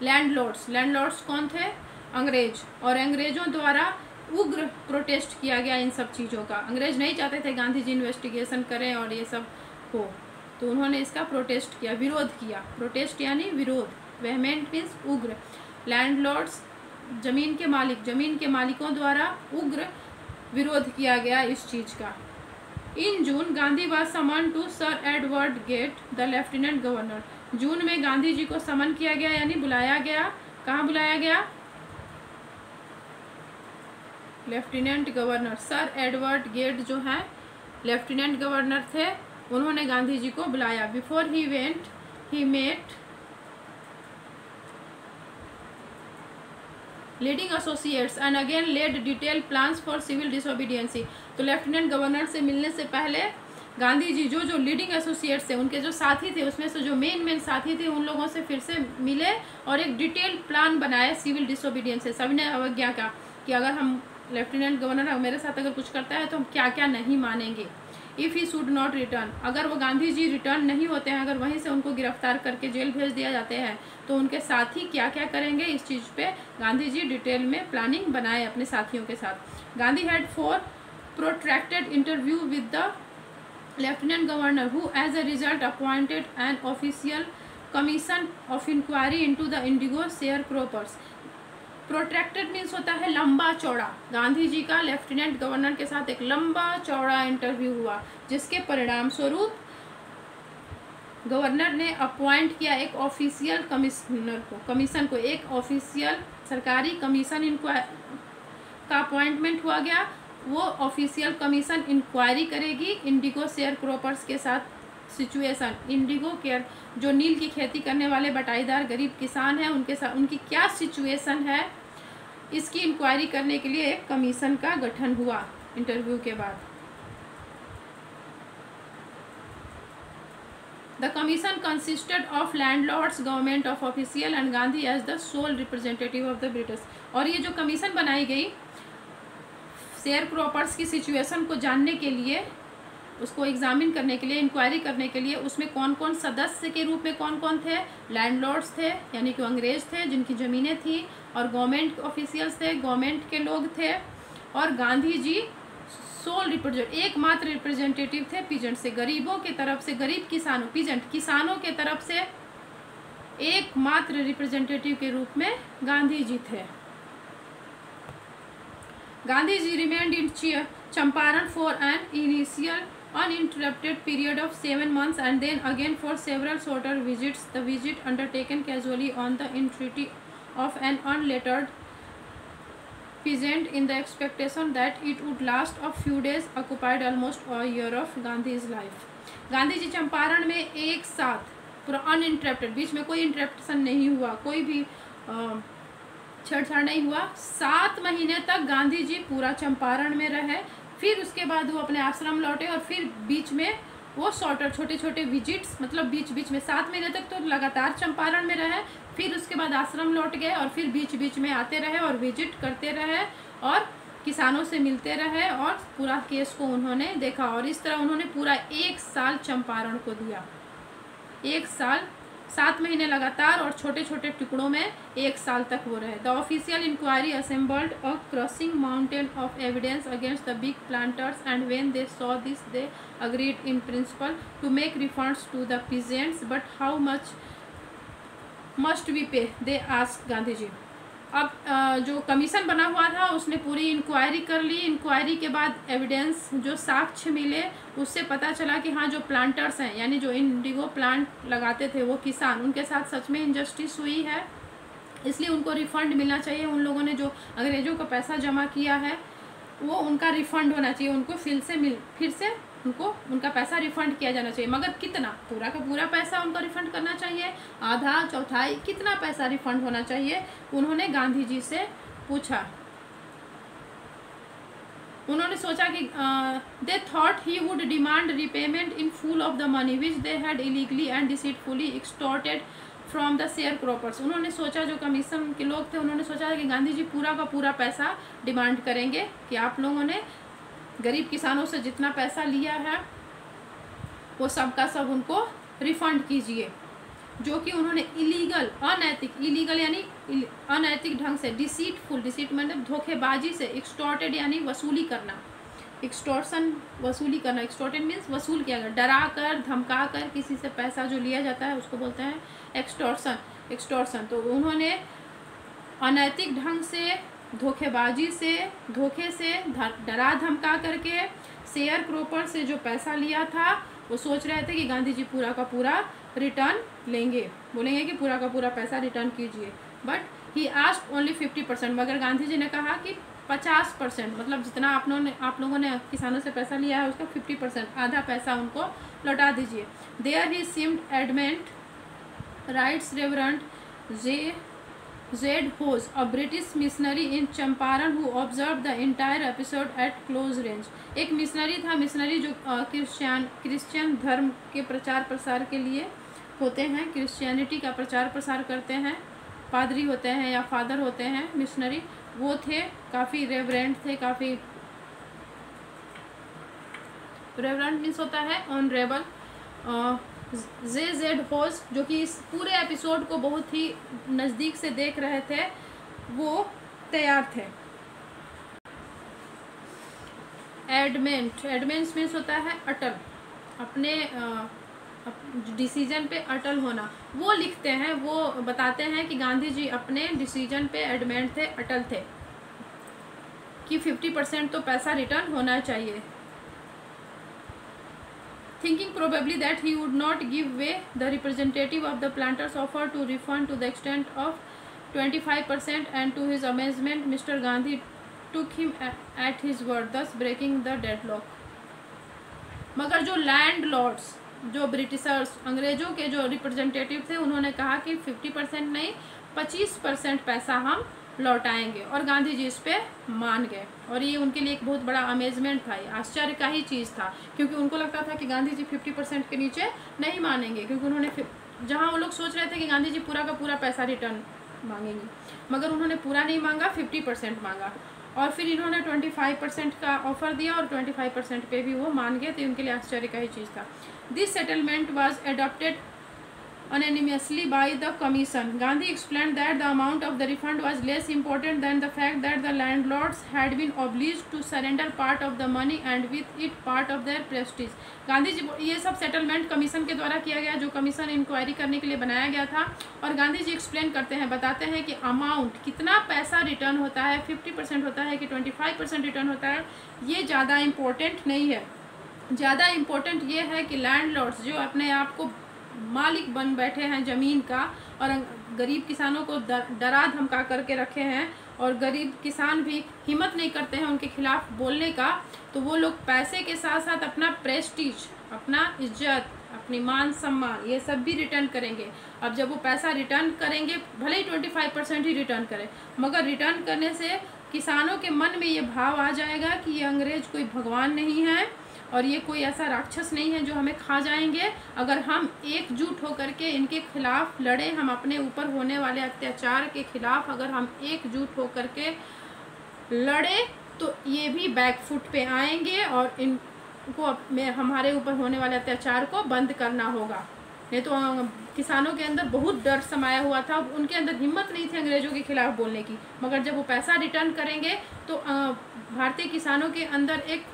Speaker 1: लैंडलॉर्ड्स कौन थे? अंग्रेज। और अंग्रेजों द्वारा उग्र प्रोटेस्ट किया गया इन सब चीज़ों का। अंग्रेज नहीं चाहते थे गांधी जी इन्वेस्टिगेशन करें और ये सब हो, तो उन्होंने इसका प्रोटेस्ट किया, विरोध किया। प्रोटेस्ट यानी विरोध, वेहमेंट मीन्स उग्र। लैंडलॉर्ड्स जमीन के मालिकों द्वारा उग्र विरोध किया गया इस चीज़ का। In June Gandhi was summon to sir Edward Gait the lieutenant governor. जून में गांधी जी को समन किया गया यानी बुलाया गया। कहाँ बुलाया गया? Lieutenant governor Sir Edward Gait जो है लेफ्टिनेंट गवर्नर थे, उन्होंने गांधी जी को बुलाया। Before he went he met leading associates and again laid detail plans for civil disobedience. तो लेफ्टिनेंट गवर्नर से मिलने से पहले गांधी जी जो लीडिंग एसोसिएट्स थे, उनके जो साथी थे, उसमें से जो मेन साथी थे, उन लोगों से फिर से मिले और एक डिटेल प्लान बनाए सिविल डिसोबीडियंस से। सभी ने अवज्ञा का कि अगर हम लेफ्टिनेंट गवर्नर मेरे साथ अगर कुछ करता है तो हम क्या क्या नहीं मानेंगे। If he should not return, अगर वो गांधी जी रिटर्न नहीं होते हैं, अगर वहीं से उनको गिरफ्तार करके जेल भेज दिया जाते हैं, तो उनके साथी क्या क्या करेंगे, इस चीज़ पे गांधी जी डिटेल में प्लानिंग बनाए अपने साथियों के साथ। Gandhi had 4 protracted interview with the lieutenant governor who as a result appointed an official commission of inquiry into the indigo share croppers. Protracted means होता है लंबा चौड़ा। गांधी जी का लेफ्टिनेंट गवर्नर के साथ एक लंबा चौड़ा इंटरव्यू हुआ, जिसके परिणाम स्वरूप गवर्नर ने अपॉइंट किया एक ऑफिशियल कमीशन को, एक ऑफिशियल सरकारी कमीशन का अपॉइंटमेंट हुआ गया। वो ऑफिशियल कमीशन इंक्वायरी करेगी इंडिगो शेयर क्रॉपर्स के साथ सिचुएशन। इंडिगो केयर जो नील की खेती करने वाले बटाईदार गरीब किसान हैं, उनके साथ उनकी क्या सिचुएशन है, इसकी इंक्वायरी करने के लिए एक कमीशन का गठन हुआ इंटरव्यू के बाद। The commission consisted of landlords, government of official and Gandhi as the sole representative of the British. और ये जो कमीशन बनाई गई शेयर क्रॉपर्स की सिचुएशन को जानने के लिए, उसको एग्जामिन करने के लिए, इंक्वायरी करने के लिए, उसमें कौन कौन सदस्य के रूप में कौन कौन थे? लैंडलॉर्ड्स थे यानी कि अंग्रेज थे जिनकी ज़मीनें थी, और गवर्नमेंट ऑफिशियल्स थे, गवर्नमेंट के लोग थे, और गांधी जी सोल एकमात्र रिप्रेजेंटेटिव थे पीजेंट से, गरीबों के तरफ से, गरीब किसानों, पीजेंट किसानों के तरफ से एकमात्र रिप्रेजेंटेटिव के रूप में गांधी जी थे। Gandhi ji remained in Champaran for an initial uninterrupted period of 7 months and then again for several shorter visits. The visit undertaken casually on the entreaty of an unlettered peasant in the expectation that it would last a few days occupied almost a year of Gandhi's life. Gandhi ji Champaran में एक साथ पूरा uninterrupted, बीच में कोई interruption नहीं हुआ, कोई भी छेड़छाड़ नहीं हुआ। 7 महीने तक गांधी जी पूरा चंपारण में रहे। फिर उसके बाद वो अपने आश्रम लौटे और फिर बीच में वो शॉर्टर छोटे छोटे विजिट्स, मतलब बीच बीच में 7 महीने तक तो लगातार चंपारण में रहे। फिर उसके बाद आश्रम लौट गए और फिर बीच बीच में आते रहे और विजिट करते रहे और किसानों से मिलते रहे और पूरा केस को उन्होंने देखा। और इस तरह उन्होंने पूरा 1 साल चंपारण को दिया। 1 साल, 7 महीने लगातार और छोटे छोटे टुकड़ों में 1 साल तक वो रहे। The official inquiry assembled a crushing mountain of evidence against the big planters and when they saw this they agreed in principle to make refunds to the peasants, but how much must we pay, they asked Gandhi ji. अब जो commission बना हुआ था उसने पूरी inquiry कर ली। Inquiry के बाद एविडेंस, जो साक्ष्य मिले, उससे पता चला कि हाँ, जो प्लांटर्स हैं यानी जो इंडिगो प्लांट लगाते थे वो किसान, उनके साथ सच में इनजस्टिस हुई है, इसलिए उनको रिफ़ंड मिलना चाहिए। उन लोगों ने जो अंग्रेज़ों का पैसा जमा किया है वो उनका रिफ़ंड होना चाहिए, उनको फिर से उनको उनका पैसा रिफ़ंड किया जाना चाहिए। मगर कितना? पूरा का पूरा पैसा उनको रिफ़ंड करना चाहिए, आधा, चौथाई, कितना पैसा रिफ़ंड होना चाहिए? उन्होंने गांधी जी से पूछा। उन्होंने सोचा कि they thought he would demand repayment in full of the money which they had illegally and deceitfully extorted from the sharecroppers. उन्होंने सोचा, जो कमीशन के लोग थे उन्होंने सोचा कि गांधी जी पूरा का पूरा पैसा डिमांड करेंगे कि आप लोगों ने गरीब किसानों से जितना पैसा लिया है वो सब का सब उनको रिफंड कीजिए, जो कि उन्होंने इलीगल, अनैतिक, इलीगल यानी अनैतिक ढंग से, डिसीटफुल, डिसीट मतलब धोखेबाजी से, एक्सटॉर्टेड यानी वसूली करना, एक्सटॉर्शन वसूली करना, एक्सटॉर्टेड मीन्स वसूल किया गया, डरा कर धमका कर किसी से पैसा जो लिया जाता है उसको बोलते हैं एक्सटॉर्शन, एक्सटॉर्शन। तो उन्होंने अनैतिक ढंग से, धोखेबाजी से, धोखे से, डरा धमका करके शेयर क्रॉपर से जो पैसा लिया था वो सोच रहे थे कि गांधी जी पूरा का पूरा रिटर्न लेंगे, बोलेंगे कि पूरा का पूरा पैसा रिटर्न कीजिए। बट ही आस्क्ड ओनली 50%, मगर गांधी जी ने कहा कि 50%, मतलब जितना आप लोगों ने किसानों से पैसा लिया है उसका 50%, आधा पैसा उनको लौटा दीजिए। There he seemed adamant, writes reverend Z Hodge, a British missionary in Champaran who observe the entire episode at close range. एक मिशनरी था, मिशनरी जो क्रिश्चियन धर्म के प्रचार प्रसार के लिए होते हैं, क्रिश्चियनिटी का प्रचार प्रसार करते हैं, पादरी होते हैं या फादर होते हैं मिशनरी, वो थे, काफ़ी रेवरेंट थे, काफ़ी रेवरेंट मीन्स होता है ऑनरेबल। जेड होज, जो कि इस पूरे एपिसोड को बहुत ही नज़दीक से देख रहे थे, वो तैयार थे। एडमेंट, एडमेंट्स मीन्स होता है अटल, अपने डिसीजन पे अटल होना। वो लिखते हैं, वो बताते हैं कि गांधी जी अपने डिसीजन पे एडमेंट थे, अटल थे कि 50% तो पैसा रिटर्न होना चाहिए। Thinking probably that he would not give way, the representative of the planters offered to refund to the extent of 25%, and to his amazement Mr. Gandhi took him at his word, thus breaking the deadlock. मगर जो land Lord's, जो Britishers, अंग्रेजों के जो representative थे, उन्होंने कहा कि 50% नहीं 25% पैसा हम लौटाएंगे, और गांधी जी इस पे मान गए। और ये उनके लिए एक बहुत बड़ा अमेजमेंट था, ये आश्चर्य का ही चीज़ था, क्योंकि उनको लगता था कि गांधी जी 50% के नीचे नहीं मानेंगे, क्योंकि उन्होंने जहाँ वो लोग सोच रहे थे कि गांधी जी पूरा का पूरा पैसा रिटर्न मांगेंगे, मगर उन्होंने पूरा नहीं मांगा, 50% मांगा। और फिर इन्होंने 25% का ऑफर दिया और 25% पे भी वो मान गए, तो उनके लिए आश्चर्य का ही चीज़ था। This settlement was adopted unanimously by the commission. Gandhi explained that the amount of the refund was less important than the fact that the landlords had been obliged to surrender part of the money and with it part of their prestige. Gandhi ji, ये सब settlement commission के द्वारा किया गया, जो commission inquiry करने के लिए बनाया गया था। और गांधी जी एक्सप्लेन करते हैं, बताते हैं कि अमाउंट, कितना पैसा रिटर्न होता है, 50% होता है कि 25% रिटर्न होता है, ये ज़्यादा इम्पोर्टेंट नहीं है। ज़्यादा इम्पोर्टेंट ये है कि लैंडलॉर्ड्स जो अपने आप को मालिक बन बैठे हैं ज़मीन का, और गरीब किसानों को डरा धमका करके रखे हैं, और गरीब किसान भी हिम्मत नहीं करते हैं उनके खिलाफ बोलने का, तो वो लोग पैसे के साथ साथ अपना प्रेस्टीज, अपना इज्जत, अपनी मान सम्मान, ये सब भी रिटर्न करेंगे। अब जब वो पैसा रिटर्न करेंगे, भले ही 25% ही रिटर्न करें, मगर रिटर्न करने से किसानों के मन में ये भाव आ जाएगा कि ये अंग्रेज कोई भगवान नहीं है, और ये कोई ऐसा राक्षस नहीं है जो हमें खा जाएंगे। अगर हम एकजुट होकर के इनके खिलाफ लड़े, हम अपने ऊपर होने वाले अत्याचार के खिलाफ अगर हम एकजुट होकर के लड़े, तो ये भी बैकफुट पे आएंगे और इनको हमारे ऊपर होने वाले अत्याचार को बंद करना होगा। नहीं तो किसानों के अंदर बहुत डर समाया हुआ था, उनके अंदर हिम्मत नहीं थी अंग्रेजों के खिलाफ बोलने की, मगर जब वो पैसा रिटर्न करेंगे तो भारतीय किसानों के अंदर एक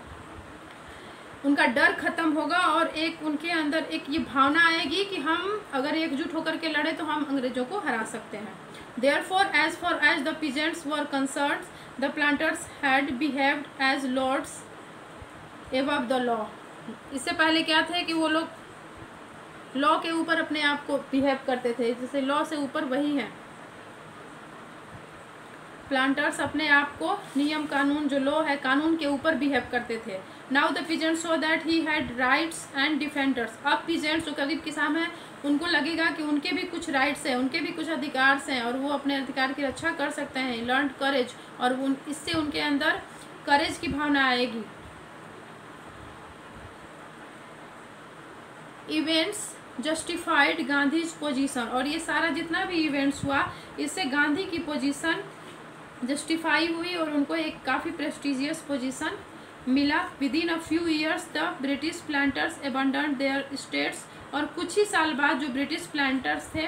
Speaker 1: उनका डर खत्म होगा, और एक उनके अंदर एक ये भावना आएगी कि हम अगर एकजुट होकर के लड़े तो हम अंग्रेजों को हरा सकते हैं। Therefore, as far as the peasants were concerned, the planters had behaved as lords above the law. इससे पहले क्या थे कि वो लोग लॉ के ऊपर अपने आप को बिहेव करते थे, जैसे लॉ से ऊपर वही हैं। प्लांटर्स अपने आप को नियम कानून, जो लॉ है, कानून के ऊपर बिहेव करते थे। Now the peasants so that he had rights and defenders. अब पीजेंट्स जो गरीब किसान हैं उनको लगेगा कि उनके भी कुछ राइट्स हैं, उनके भी कुछ अधिकार हैं, और वो अपने अधिकार की रक्षा कर सकते हैं। लर्न करेज, और इससे उनके अंदर करेज की भावना आएगी। इवेंट्स जस्टिफाइड गांधीज पोजीशन, और ये सारा जितना भी इवेंट्स हुआ इससे गांधी की पोजीशन जस्टिफाई हुई और उनको एक काफ़ी प्रेस्टिजियस पोजीशन मिला। Within a few years the British planters abandoned their states, और कुछ ही साल बाद जो ब्रिटिश प्लांटर्स थे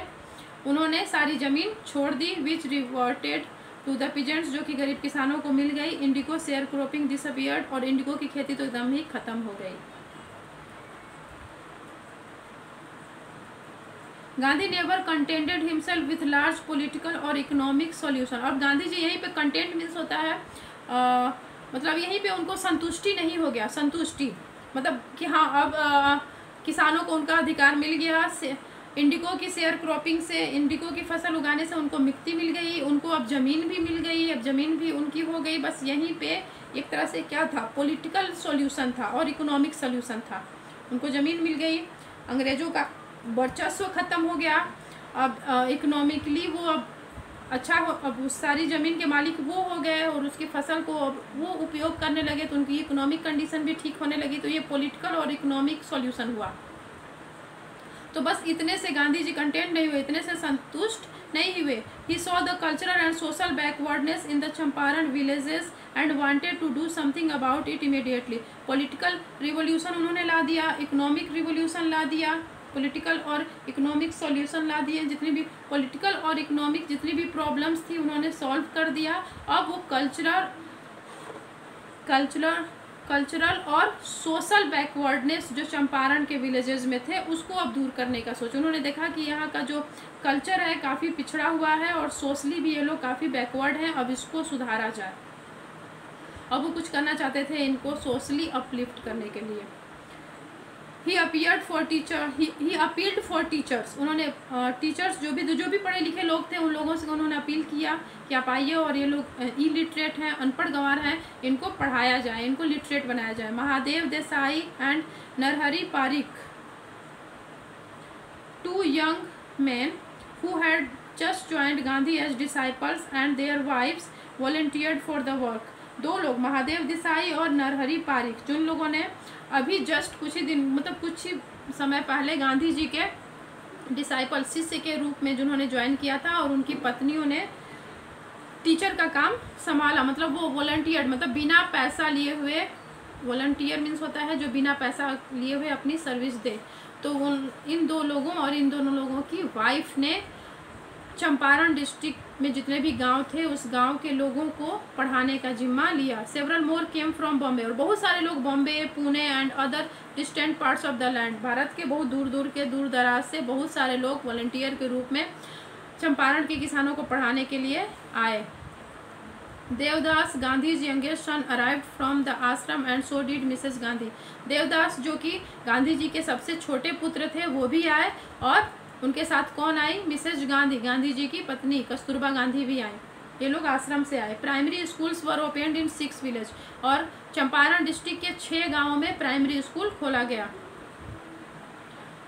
Speaker 1: उन्होंने सारी ज़मीन छोड़ दी। विच रिवर्टेड टू द पीजेंट्स, जो कि गरीब किसानों को मिल गई। इंडिगो शेयर क्रॉपिंग डिसअपियर्ड, और इंडिगो की खेती तो एकदम ही ख़त्म हो गई। Gandhi never contented himself with large political और इकोनॉमिक सॉल्यूशन, और गांधी जी यहीं पे कंटेंट मीन्स होता है मतलब यहीं पे उनको संतुष्टि नहीं हो गया। संतुष्टि मतलब कि हाँ अब किसानों को उनका अधिकार मिल गया, इंडिगो की शेयर क्रॉपिंग से, इंडिगो की फसल उगाने से उनको मुक्ति मिल गई, उनको अब ज़मीन भी मिल गई, अब ज़मीन भी उनकी हो गई। बस यहीं पे एक तरह से क्या था, पॉलिटिकल सॉल्यूशन था और इकोनॉमिक सॉल्यूशन था। उनको ज़मीन मिल गई, अंग्रेज़ों का वर्चस्व खत्म हो गया, अब इकोनॉमिकली वो अब अच्छा हो, अब उस सारी ज़मीन के मालिक वो हो गए और उसकी फसल को अब वो उपयोग करने लगे, तो उनकी इकोनॉमिक कंडीशन भी ठीक होने लगी। तो ये पॉलिटिकल और इकोनॉमिक सॉल्यूशन हुआ। तो बस इतने से गांधी जी कंटेंट नहीं हुए, इतने से संतुष्ट नहीं हुए। He saw the cultural and social backwardness in the Champaran villages and wanted to do something about it immediately. Political revolution उन्होंने ला दिया, इकोनॉमिक रिवोल्यूशन ला दिया, पॉलिटिकल और इकोनॉमिक सॉल्यूशन ला दिए। जितनी भी पॉलिटिकल और इकोनॉमिक जितनी भी प्रॉब्लम्स थी उन्होंने सॉल्व कर दिया। अब वो कल्चरल और सोशल बैकवर्डनेस जो चंपारण के विलेजेस में थे उसको अब दूर करने का सोचा। उन्होंने देखा कि यहाँ का जो कल्चर है काफ़ी पिछड़ा हुआ है और सोशली भी ये लोग काफ़ी बैकवर्ड हैं, अब इसको सुधारा जाए। अब वो कुछ करना चाहते थे इनको सोशली अपलिफ्ट करने के लिए। ही अपीयर्ड फॉर टीचर्स, उन्होंने टीचर्स जो भी पढ़े लिखे लोग थे उन लोगों से उन्होंने अपील किया कि आप आइए और ये लोग इलिटरेट हैं, अनपढ़ गंवार हैं, इनको पढ़ाया जाए, इनको लिटरेट बनाया जाए। Mahadev Desai and Narhari Parikh, two young man who had just joined Gandhi as disciples and their wives volunteered for the work. दो लोग, महादेव देसाई और नरहरि पारिक, जिन लोगों ने अभी जस्ट कुछ ही दिन मतलब कुछ ही समय पहले गांधी जी के डिसाइपल शिष्य के रूप में जिन्होंने ज्वाइन किया था, और उनकी पत्नियों ने टीचर का काम संभाला। मतलब वो वॉलंटियर मतलब बिना पैसा लिए हुए, वॉलंटियर मीन्स होता है जो बिना पैसा लिए हुए अपनी सर्विस दे। तो इन दो लोगों और इन दोनों लोगों की वाइफ ने चंपारण डिस्ट्रिक्ट में जितने भी गांव थे उस गांव के लोगों को पढ़ाने का जिम्मा लिया। Several more came from Bombay, और बहुत सारे लोग Bombay, Pune and other distant parts of the land, Bharat के बहुत दूर दराज से बहुत सारे लोग वॉलंटियर के रूप में चंपारण के किसानों को पढ़ाने के लिए आए। Devdas, Gandhi's youngest son, arrived from the ashram and so did Mrs Gandhi. Devdas जो कि गांधी जी के सबसे छोटे पुत्र थे वो भी आए, और उनके साथ कौन आई, मिसेज गांधी, गांधी जी की पत्नी कस्तूरबा गांधी भी आई। ये लोग आश्रम से आए। प्राइमरी स्कूल्स वर ओपनड इन 6 विलेज, और चंपारण डिस्ट्रिक्ट के 6 गांवों में प्राइमरी स्कूल खोला गया।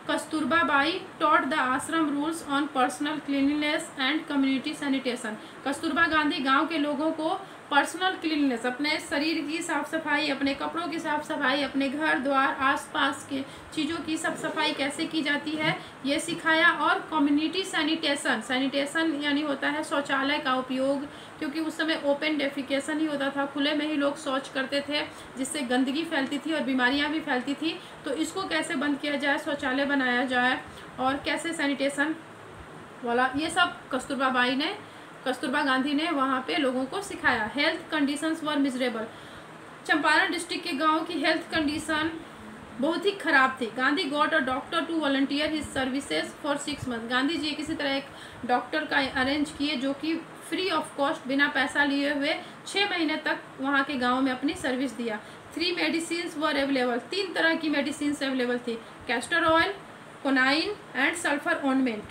Speaker 1: कस्तूरबा बाई टॉट द आश्रम rules on personal cleanliness and community sanitation. Kasturba Gandhi गांव के लोगों को पर्सनल क्लीनलीनेस, अपने शरीर की साफ सफाई, अपने कपड़ों की साफ सफाई, अपने घर द्वार आसपास के चीज़ों की साफ सफाई कैसे की जाती है ये सिखाया। और कम्युनिटी सैनिटेशन, सैनिटेशन यानी होता है शौचालय का उपयोग, क्योंकि उस समय ओपन डेफिकेशन ही होता था, खुले में ही लोग शौच करते थे जिससे गंदगी फैलती थी और बीमारियां भी फैलती थी। तो इसको कैसे बंद किया जाए, शौचालय बनाया जाए और कैसे सैनिटेशन वाला, ये सब कस्तूरबा गांधी ने वहाँ पे लोगों को सिखाया। Health conditions were miserable, Champaran district के गाँव की हेल्थ कंडीशन बहुत ही ख़राब थी। Gandhi got a doctor to volunteer his services for 6 month. Gandhi ji किसी तरह एक डॉक्टर का अरेंज किए जो कि फ्री ऑफ कॉस्ट बिना पैसा लिए हुए 6 महीने तक वहाँ के गाँव में अपनी सर्विस दिया। 3 मेडिसिन्स वर अवेलेबल, 3 तरह की मेडिसिन अवेलेबल थी, castor oil, quinine and sulphur ointment.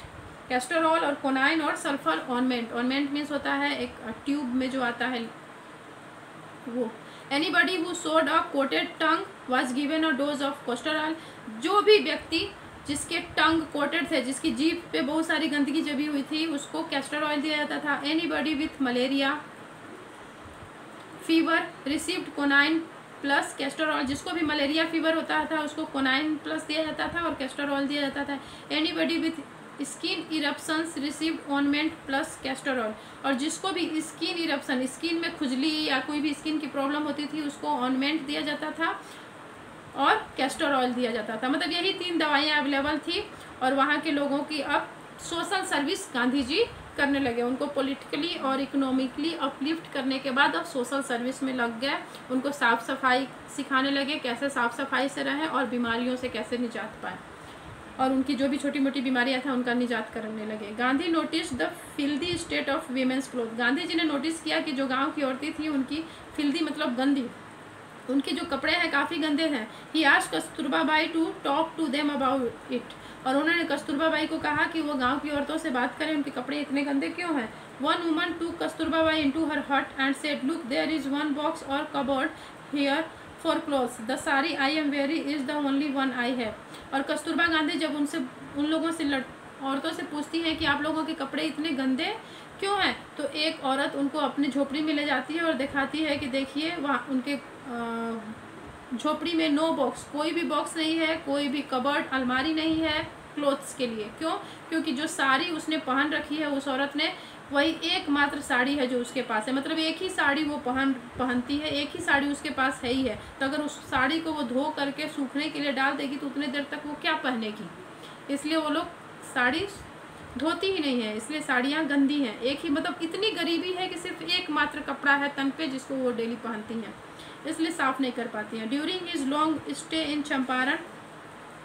Speaker 1: Castor oil और कोनाइन और सल्फर ऑइंटमेंट, ऑइंटमेंट मीन्स होता है एक ट्यूब में जो आता है वो। Anybody who showed a coated tongue was given a dose of castor oil, जो भी व्यक्ति जिसके टंग कोटेड थे, जिसकी जीभ पे बहुत सारी गंदगी जमी हुई थी, उसको कैस्टर ऑयल दिया जाता था। Anybody with malaria fever received quinine plus castor oil, जिसको भी मलेरिया फीवर होता था उसको कोनाइन प्लस दिया जाता था और कैस्टरॉल दिया जाता था। Anybody with skin eruptions received ointment plus castor oil, और जिसको भी स्किन इरप्शन, स्किन में खुजली या कोई भी स्किन की प्रॉब्लम होती थी उसको ऑनमेंट दिया जाता था और कैस्टरॉल दिया जाता था। मतलब यही 3 दवाइयाँ अवेलेबल थी। और वहाँ के लोगों की अब सोशल सर्विस गांधी जी करने लगे। उनको पॉलिटिकली और इकोनॉमिकली अपलिफ्ट करने के बाद अब सोशल सर्विस में लग गए। उनको साफ़ सफाई सिखाने लगे, कैसे साफ़ सफाई से रहें और बीमारियों से कैसे निजात पाएँ, और उनकी जो भी छोटी मोटी बीमारियां था उनका निजात करने लगे। Gandhi noticed the filthy state of women's cloth, Gandhi ji ने नोटिस किया कि जो गांव की औरतें थी उनकी फिल्दी मतलब गंदी, उनके जो कपड़े हैं काफ़ी गंदे हैं। He asked Kasturba Bai to talk to them about it, और उन्होंने कस्तूरबा बाई को कहा कि वो गांव की औरतों से बात करें उनके कपड़े इतने गंदे क्यों हैं। One woman to Kasturba Bai into her hut and said look there is one box or cupboard here for clothes, the sari I am वेरी is the only one I है। और कस्तूरबा गांधी जब उन लोगों से औरतों से पूछती हैं कि आप लोगों के कपड़े इतने गंदे क्यों हैं, तो एक औरत उनको अपनी झोपड़ी में ले जाती है और दिखाती है कि देखिए वहाँ उनके झोपड़ी में नो बॉक्स, कोई भी बॉक्स नहीं है, कोई भी कबर्ड अलमारी नहीं है क्लोथ्स के लिए। क्यों? क्योंकि जो साड़ी उसने पहन रखी है उस औरत ने, वही एकमात्र साड़ी है जो उसके पास है। मतलब एक ही साड़ी वो पहनती है, एक ही साड़ी उसके पास है ही है। तो अगर उस साड़ी को वो धो करके सूखने के लिए डाल देगी तो उतने देर तक वो क्या पहनेगी। इसलिए वो लोग साड़ी धोती ही नहीं है, इसलिए साड़ियाँ गंदी हैं। एक ही मतलब इतनी गरीबी है कि सिर्फ एकमात्र कपड़ा है तन पे जिसको वो डेली पहनती हैं, इसलिए साफ़ नहीं कर पाती हैं। During his long stay in Champaran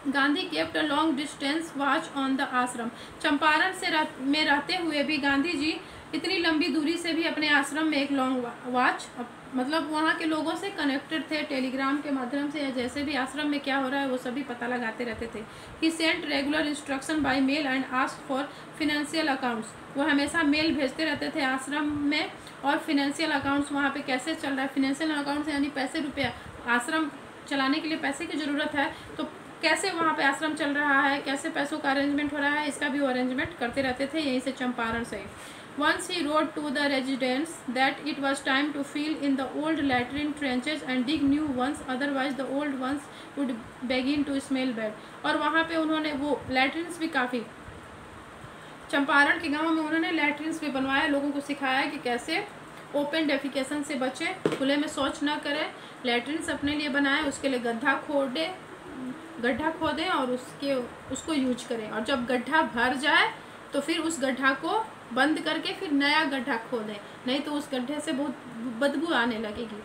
Speaker 1: Gandhi kept a long distance watch on the आश्रम, चंपारण में रहते हुए भी गांधी जी इतनी लंबी दूरी से भी अपने आश्रम में एक लॉन्ग वॉच, मतलब वहाँ के लोगों से कनेक्टेड थे टेलीग्राम के माध्यम से, या जैसे भी आश्रम में क्या हो रहा है वो सभी पता लगाते रहते थे। He sent regular instruction by mail and ask for financial accounts, वो हमेशा मेल भेजते रहते थे आश्रम में, और फिनेंशियल अकाउंट्स वहाँ पे कैसे चल रहा है। फिनेंशियल अकाउंट्स यानी पैसे रुपया, आश्रम चलाने के लिए पैसे की ज़रूरत है, तो कैसे वहाँ पे आश्रम चल रहा है, कैसे पैसों का अरेंजमेंट हो रहा है, इसका भी वो अरेंजमेंट करते रहते थे यहीं से चंपारण से। Once he wrote to the residents that it was time to fill in the old latrine trenches and dig new ones, otherwise the old ones would begin to smell bad। और वहाँ पे उन्होंने वो लैट्रिन्स भी काफ़ी, चंपारण के गांव में उन्होंने लैट्रिन्स भी बनवाया, लोगों को सिखाया कि कैसे ओपन डेफिकेशन से बचें, खुले में शौच ना करें। लैट्रिन्स अपने लिए बनाए, उसके लिए गड्ढा खोदें और उसको यूज करें, और जब गड्ढा भर जाए तो फिर उस गड्ढा को बंद करके फिर नया गड्ढा खोदें, नहीं तो उस गड्ढे से बहुत बदबू आने लगेगी।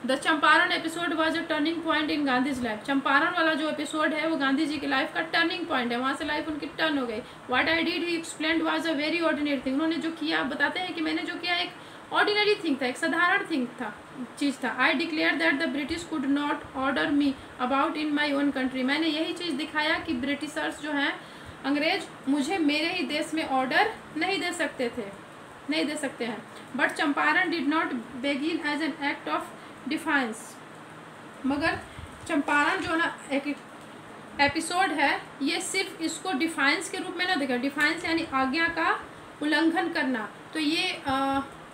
Speaker 1: The Champaran episode was a turning point in Gandhi's life, Champaran वाला जो एपिसोड है वो गांधी जी की लाइफ का टर्निंग पॉइंट है, वहाँ से लाइफ उनकी टर्न हो गई। What I did he explained was a very ordinary thing, उन्होंने जो किया बताते हैं कि मैंने जो किया एक ऑर्डिनरी थिंग था, एक साधारण थिंग था, चीज़ था। I declare that the British could not order me about in my own country, मैंने यही चीज़ दिखाया कि ब्रिटिशर्स जो हैं अंग्रेज मुझे मेरे ही देश में ऑर्डर नहीं दे सकते हैं। But Champaran did not begin as an act of defiance, मगर चंपारण जो ना एक एपिसोड है ये सिर्फ इसको डिफाइंस के रूप में ना देखा, डिफाइंस यानी आज्ञा का उल्लंघन करना, तो ये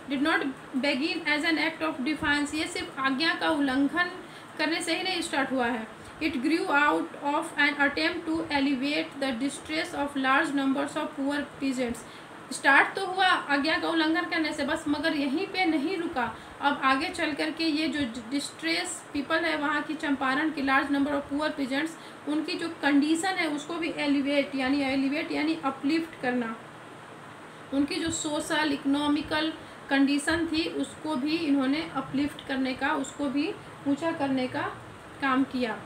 Speaker 1: did not begin as an act of defiance, ये सिर्फ आज्ञा का उल्लंघन करने से ही नहीं स्टार्ट हुआ है। It grew out of an attempt to elevate the distress of large numbers of poor peasants, start तो हुआ आज्ञा का उल्लंघन करने से बस, मगर यहीं पे नहीं रुका। अब आगे चल करके ये जो डिस्ट्रेस पीपल है वहाँ की चंपारण की large number of poor peasants, उनकी जो कंडीशन है उसको भी एलिवेट यानी अपलिफ्ट करना, उनकी जो सोशल इकोनॉमिकल कंडीशन थी उसको भी इन्होंने अपलिफ्ट करने का, उसको भी ऊंचा करने का काम किया।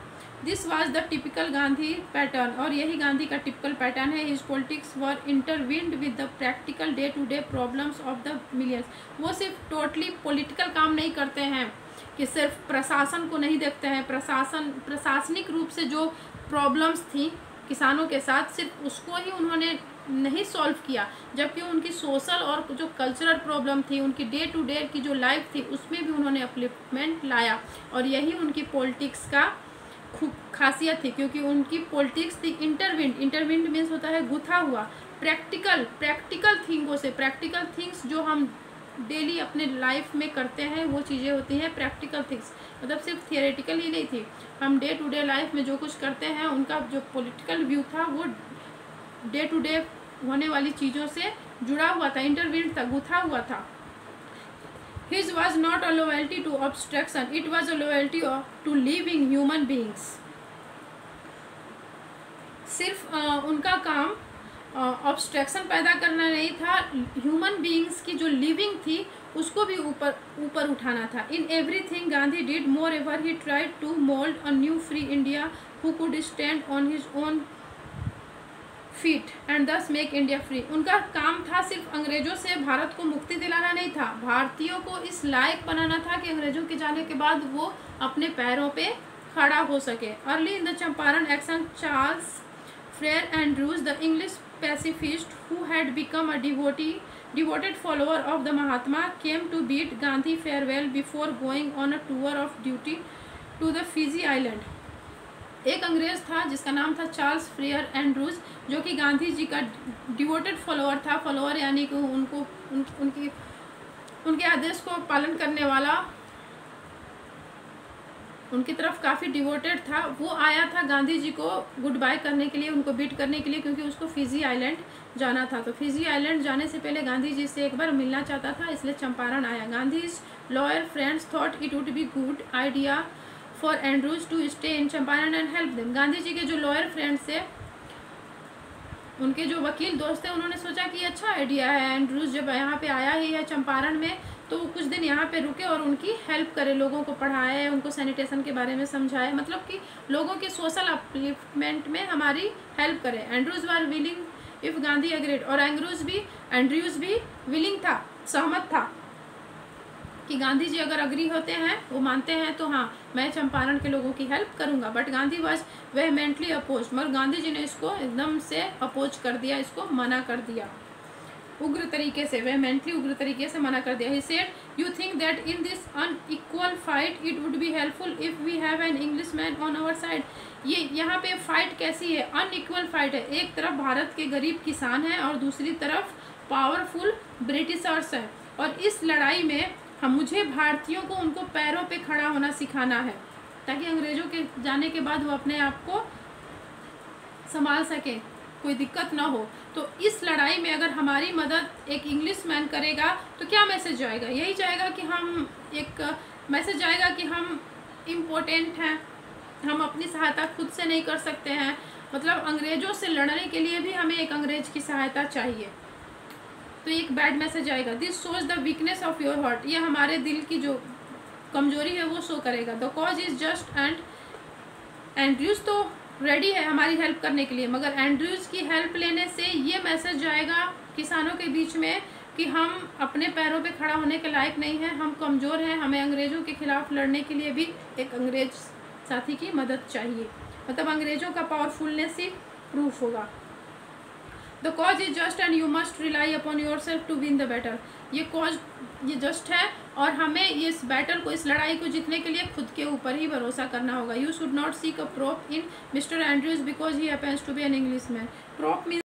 Speaker 1: This was the typical Gandhi pattern, और यही गांधी का टिपिकल पैटर्न है। His politics were intertwined with the practical day to day problems of the millions, वो सिर्फ टोटली पॉलिटिकल काम नहीं करते हैं कि सिर्फ प्रशासन को नहीं देखते हैं, प्रशासनिक रूप से जो प्रॉब्लम्स थी किसानों के साथ सिर्फ उसको ही उन्होंने नहीं सॉल्व किया, जबकि उनकी सोशल और जो कल्चरल प्रॉब्लम थी, उनकी डे टू डे की जो लाइफ थी उसमें भी उन्होंने अपलिफ्टमेंट लाया, और यही उनकी पॉलिटिक्स का खासियत थी, क्योंकि उनकी पॉलिटिक्स थी इंटरविंड मीन्स होता है गुथा हुआ, प्रैक्टिकल थिंग्स जो हम डेली अपने लाइफ में करते हैं वो चीज़ें होती हैं प्रैक्टिकल थिंग्स। मतलब सिर्फ थियोरेटिकल ही नहीं थी, हम डे टू डे लाइफ में जो कुछ करते हैं उनका जो पॉलिटिकल व्यू था वो डे टू डे होने वाली चीज़ों से जुड़ा हुआ था, इंटरवीन था, गुथा हुआ था। His was not a loyalty to abstraction, it was a loyalty to living human beings। सिर्फ उनका काम ऑब्स्ट्रैक्शन पैदा करना नहीं था, ह्यूमन बीइंग्स की जो लिविंग थी उसको भी ऊपर उठाना था। In everything Gandhi did moreover he tried to mould a new free India who could stand on his own feet and thus make India free. उनका काम था सिर्फ अंग्रेजों से भारत को मुक्ति दिलाना नहीं था, भारतीयों को इस लायक बनाना था कि अंग्रेजों के जाने के बाद वो अपने पैरों पे खड़ा हो सके। Early in the Champaran action Charles Frere Andrews the English pacifist who had become a devoted follower of the Mahatma came to bid Gandhi farewell before going on a tour of duty to the Fiji Island। एक अंग्रेज था जिसका नाम था Charles Frere Andrews, जो कि गांधी जी का devoted follower था। फॉलोअर यानी कि उनके आदेश को पालन करने वाला, उनकी तरफ काफ़ी डिवोटेड था। वो आया था गांधी जी को गुड बाय करने के लिए, उनको बीट करने के लिए, क्योंकि उसको फिजी आइलैंड जाना था। तो फिजी आइलैंड जाने से पहले गांधी जी से एक बार मिलना चाहता था, इसलिए चंपारण आया। Gandhi's lawyer friends thought it would be good idea for Andrews to stay in Champaran and help them. Gandhi ji के जो लॉयर फ्रेंड्स थे, उनके जो वकील दोस्त थे, उन्होंने सोचा कि अच्छा आइडिया है, एंड्रूज जब यहाँ पे आया ही है चंपारण में तो वो कुछ दिन यहाँ पे रुके और उनकी हेल्प करे, लोगों को पढ़ाए, उनको सैनिटेशन के बारे में समझाए, मतलब कि लोगों के सोशल अपलिफ्टमेंट में हमारी हेल्प करे। Andrews war willing if Gandhi agreed, और एंड्रूज भी विलिंग था, सहमत था कि गांधी जी अगर अग्री होते हैं, वो मानते हैं तो हाँ मैं चंपारण के लोगों की हेल्प करूँगा। But Gandhi was vehemently oppose, मगर गांधी जी ने इसको एकदम से अपोज कर दिया, इसको मना कर दिया उग्र तरीके से, वेहमेंटली उग्र तरीके से मना कर दिया। He said you think that in this unequal fight it would be helpful if we have an Englishman on our side. ये यहाँ पे फाइट कैसी है, अनइक्वल फाइट है। एक तरफ भारत के गरीब किसान हैं और दूसरी तरफ पावरफुल ब्रिटिशर्स हैं, और इस लड़ाई में मुझे भारतीयों को उनको पैरों पे खड़ा होना सिखाना है, ताकि अंग्रेजों के जाने के बाद वो अपने आप को संभाल सके, कोई दिक्कत ना हो। तो इस लड़ाई में अगर हमारी मदद एक इंग्लिश मैन करेगा तो क्या मैसेज जाएगा? यही जाएगा कि हम एक मैसेज जाएगा कि हम इम्पोर्टेंट हैं, हम अपनी सहायता खुद से नहीं कर सकते हैं, मतलब अंग्रेज़ों से लड़ने के लिए भी हमें एक अंग्रेज की सहायता चाहिए। तो एक बैड मैसेज आएगा। This shows the weakness of your heart, ये हमारे दिल की जो कमजोरी है वो शो करेगा। The cause is just and Andrews तो रेडी है हमारी हेल्प करने के लिए, मगर एंड्रूज की हेल्प लेने से ये मैसेज जाएगा किसानों के बीच में कि हम अपने पैरों पे खड़ा होने के लायक नहीं हैं, हम कमज़ोर हैं, हमें अंग्रेज़ों के खिलाफ लड़ने के लिए भी एक अंग्रेज साथी की मदद चाहिए। मतलब अंग्रेज़ों का पावरफुलनेस ही प्रूफ होगा। The cause is just and you must rely upon yourself to win the battle. ये कॉज ये जस्ट है और हमें इस बैटल को, इस लड़ाई को जीतने के लिए खुद के ऊपर ही भरोसा करना होगा। You should not seek a prop in mister Andrews because he happens to be an Englishman. Prop mean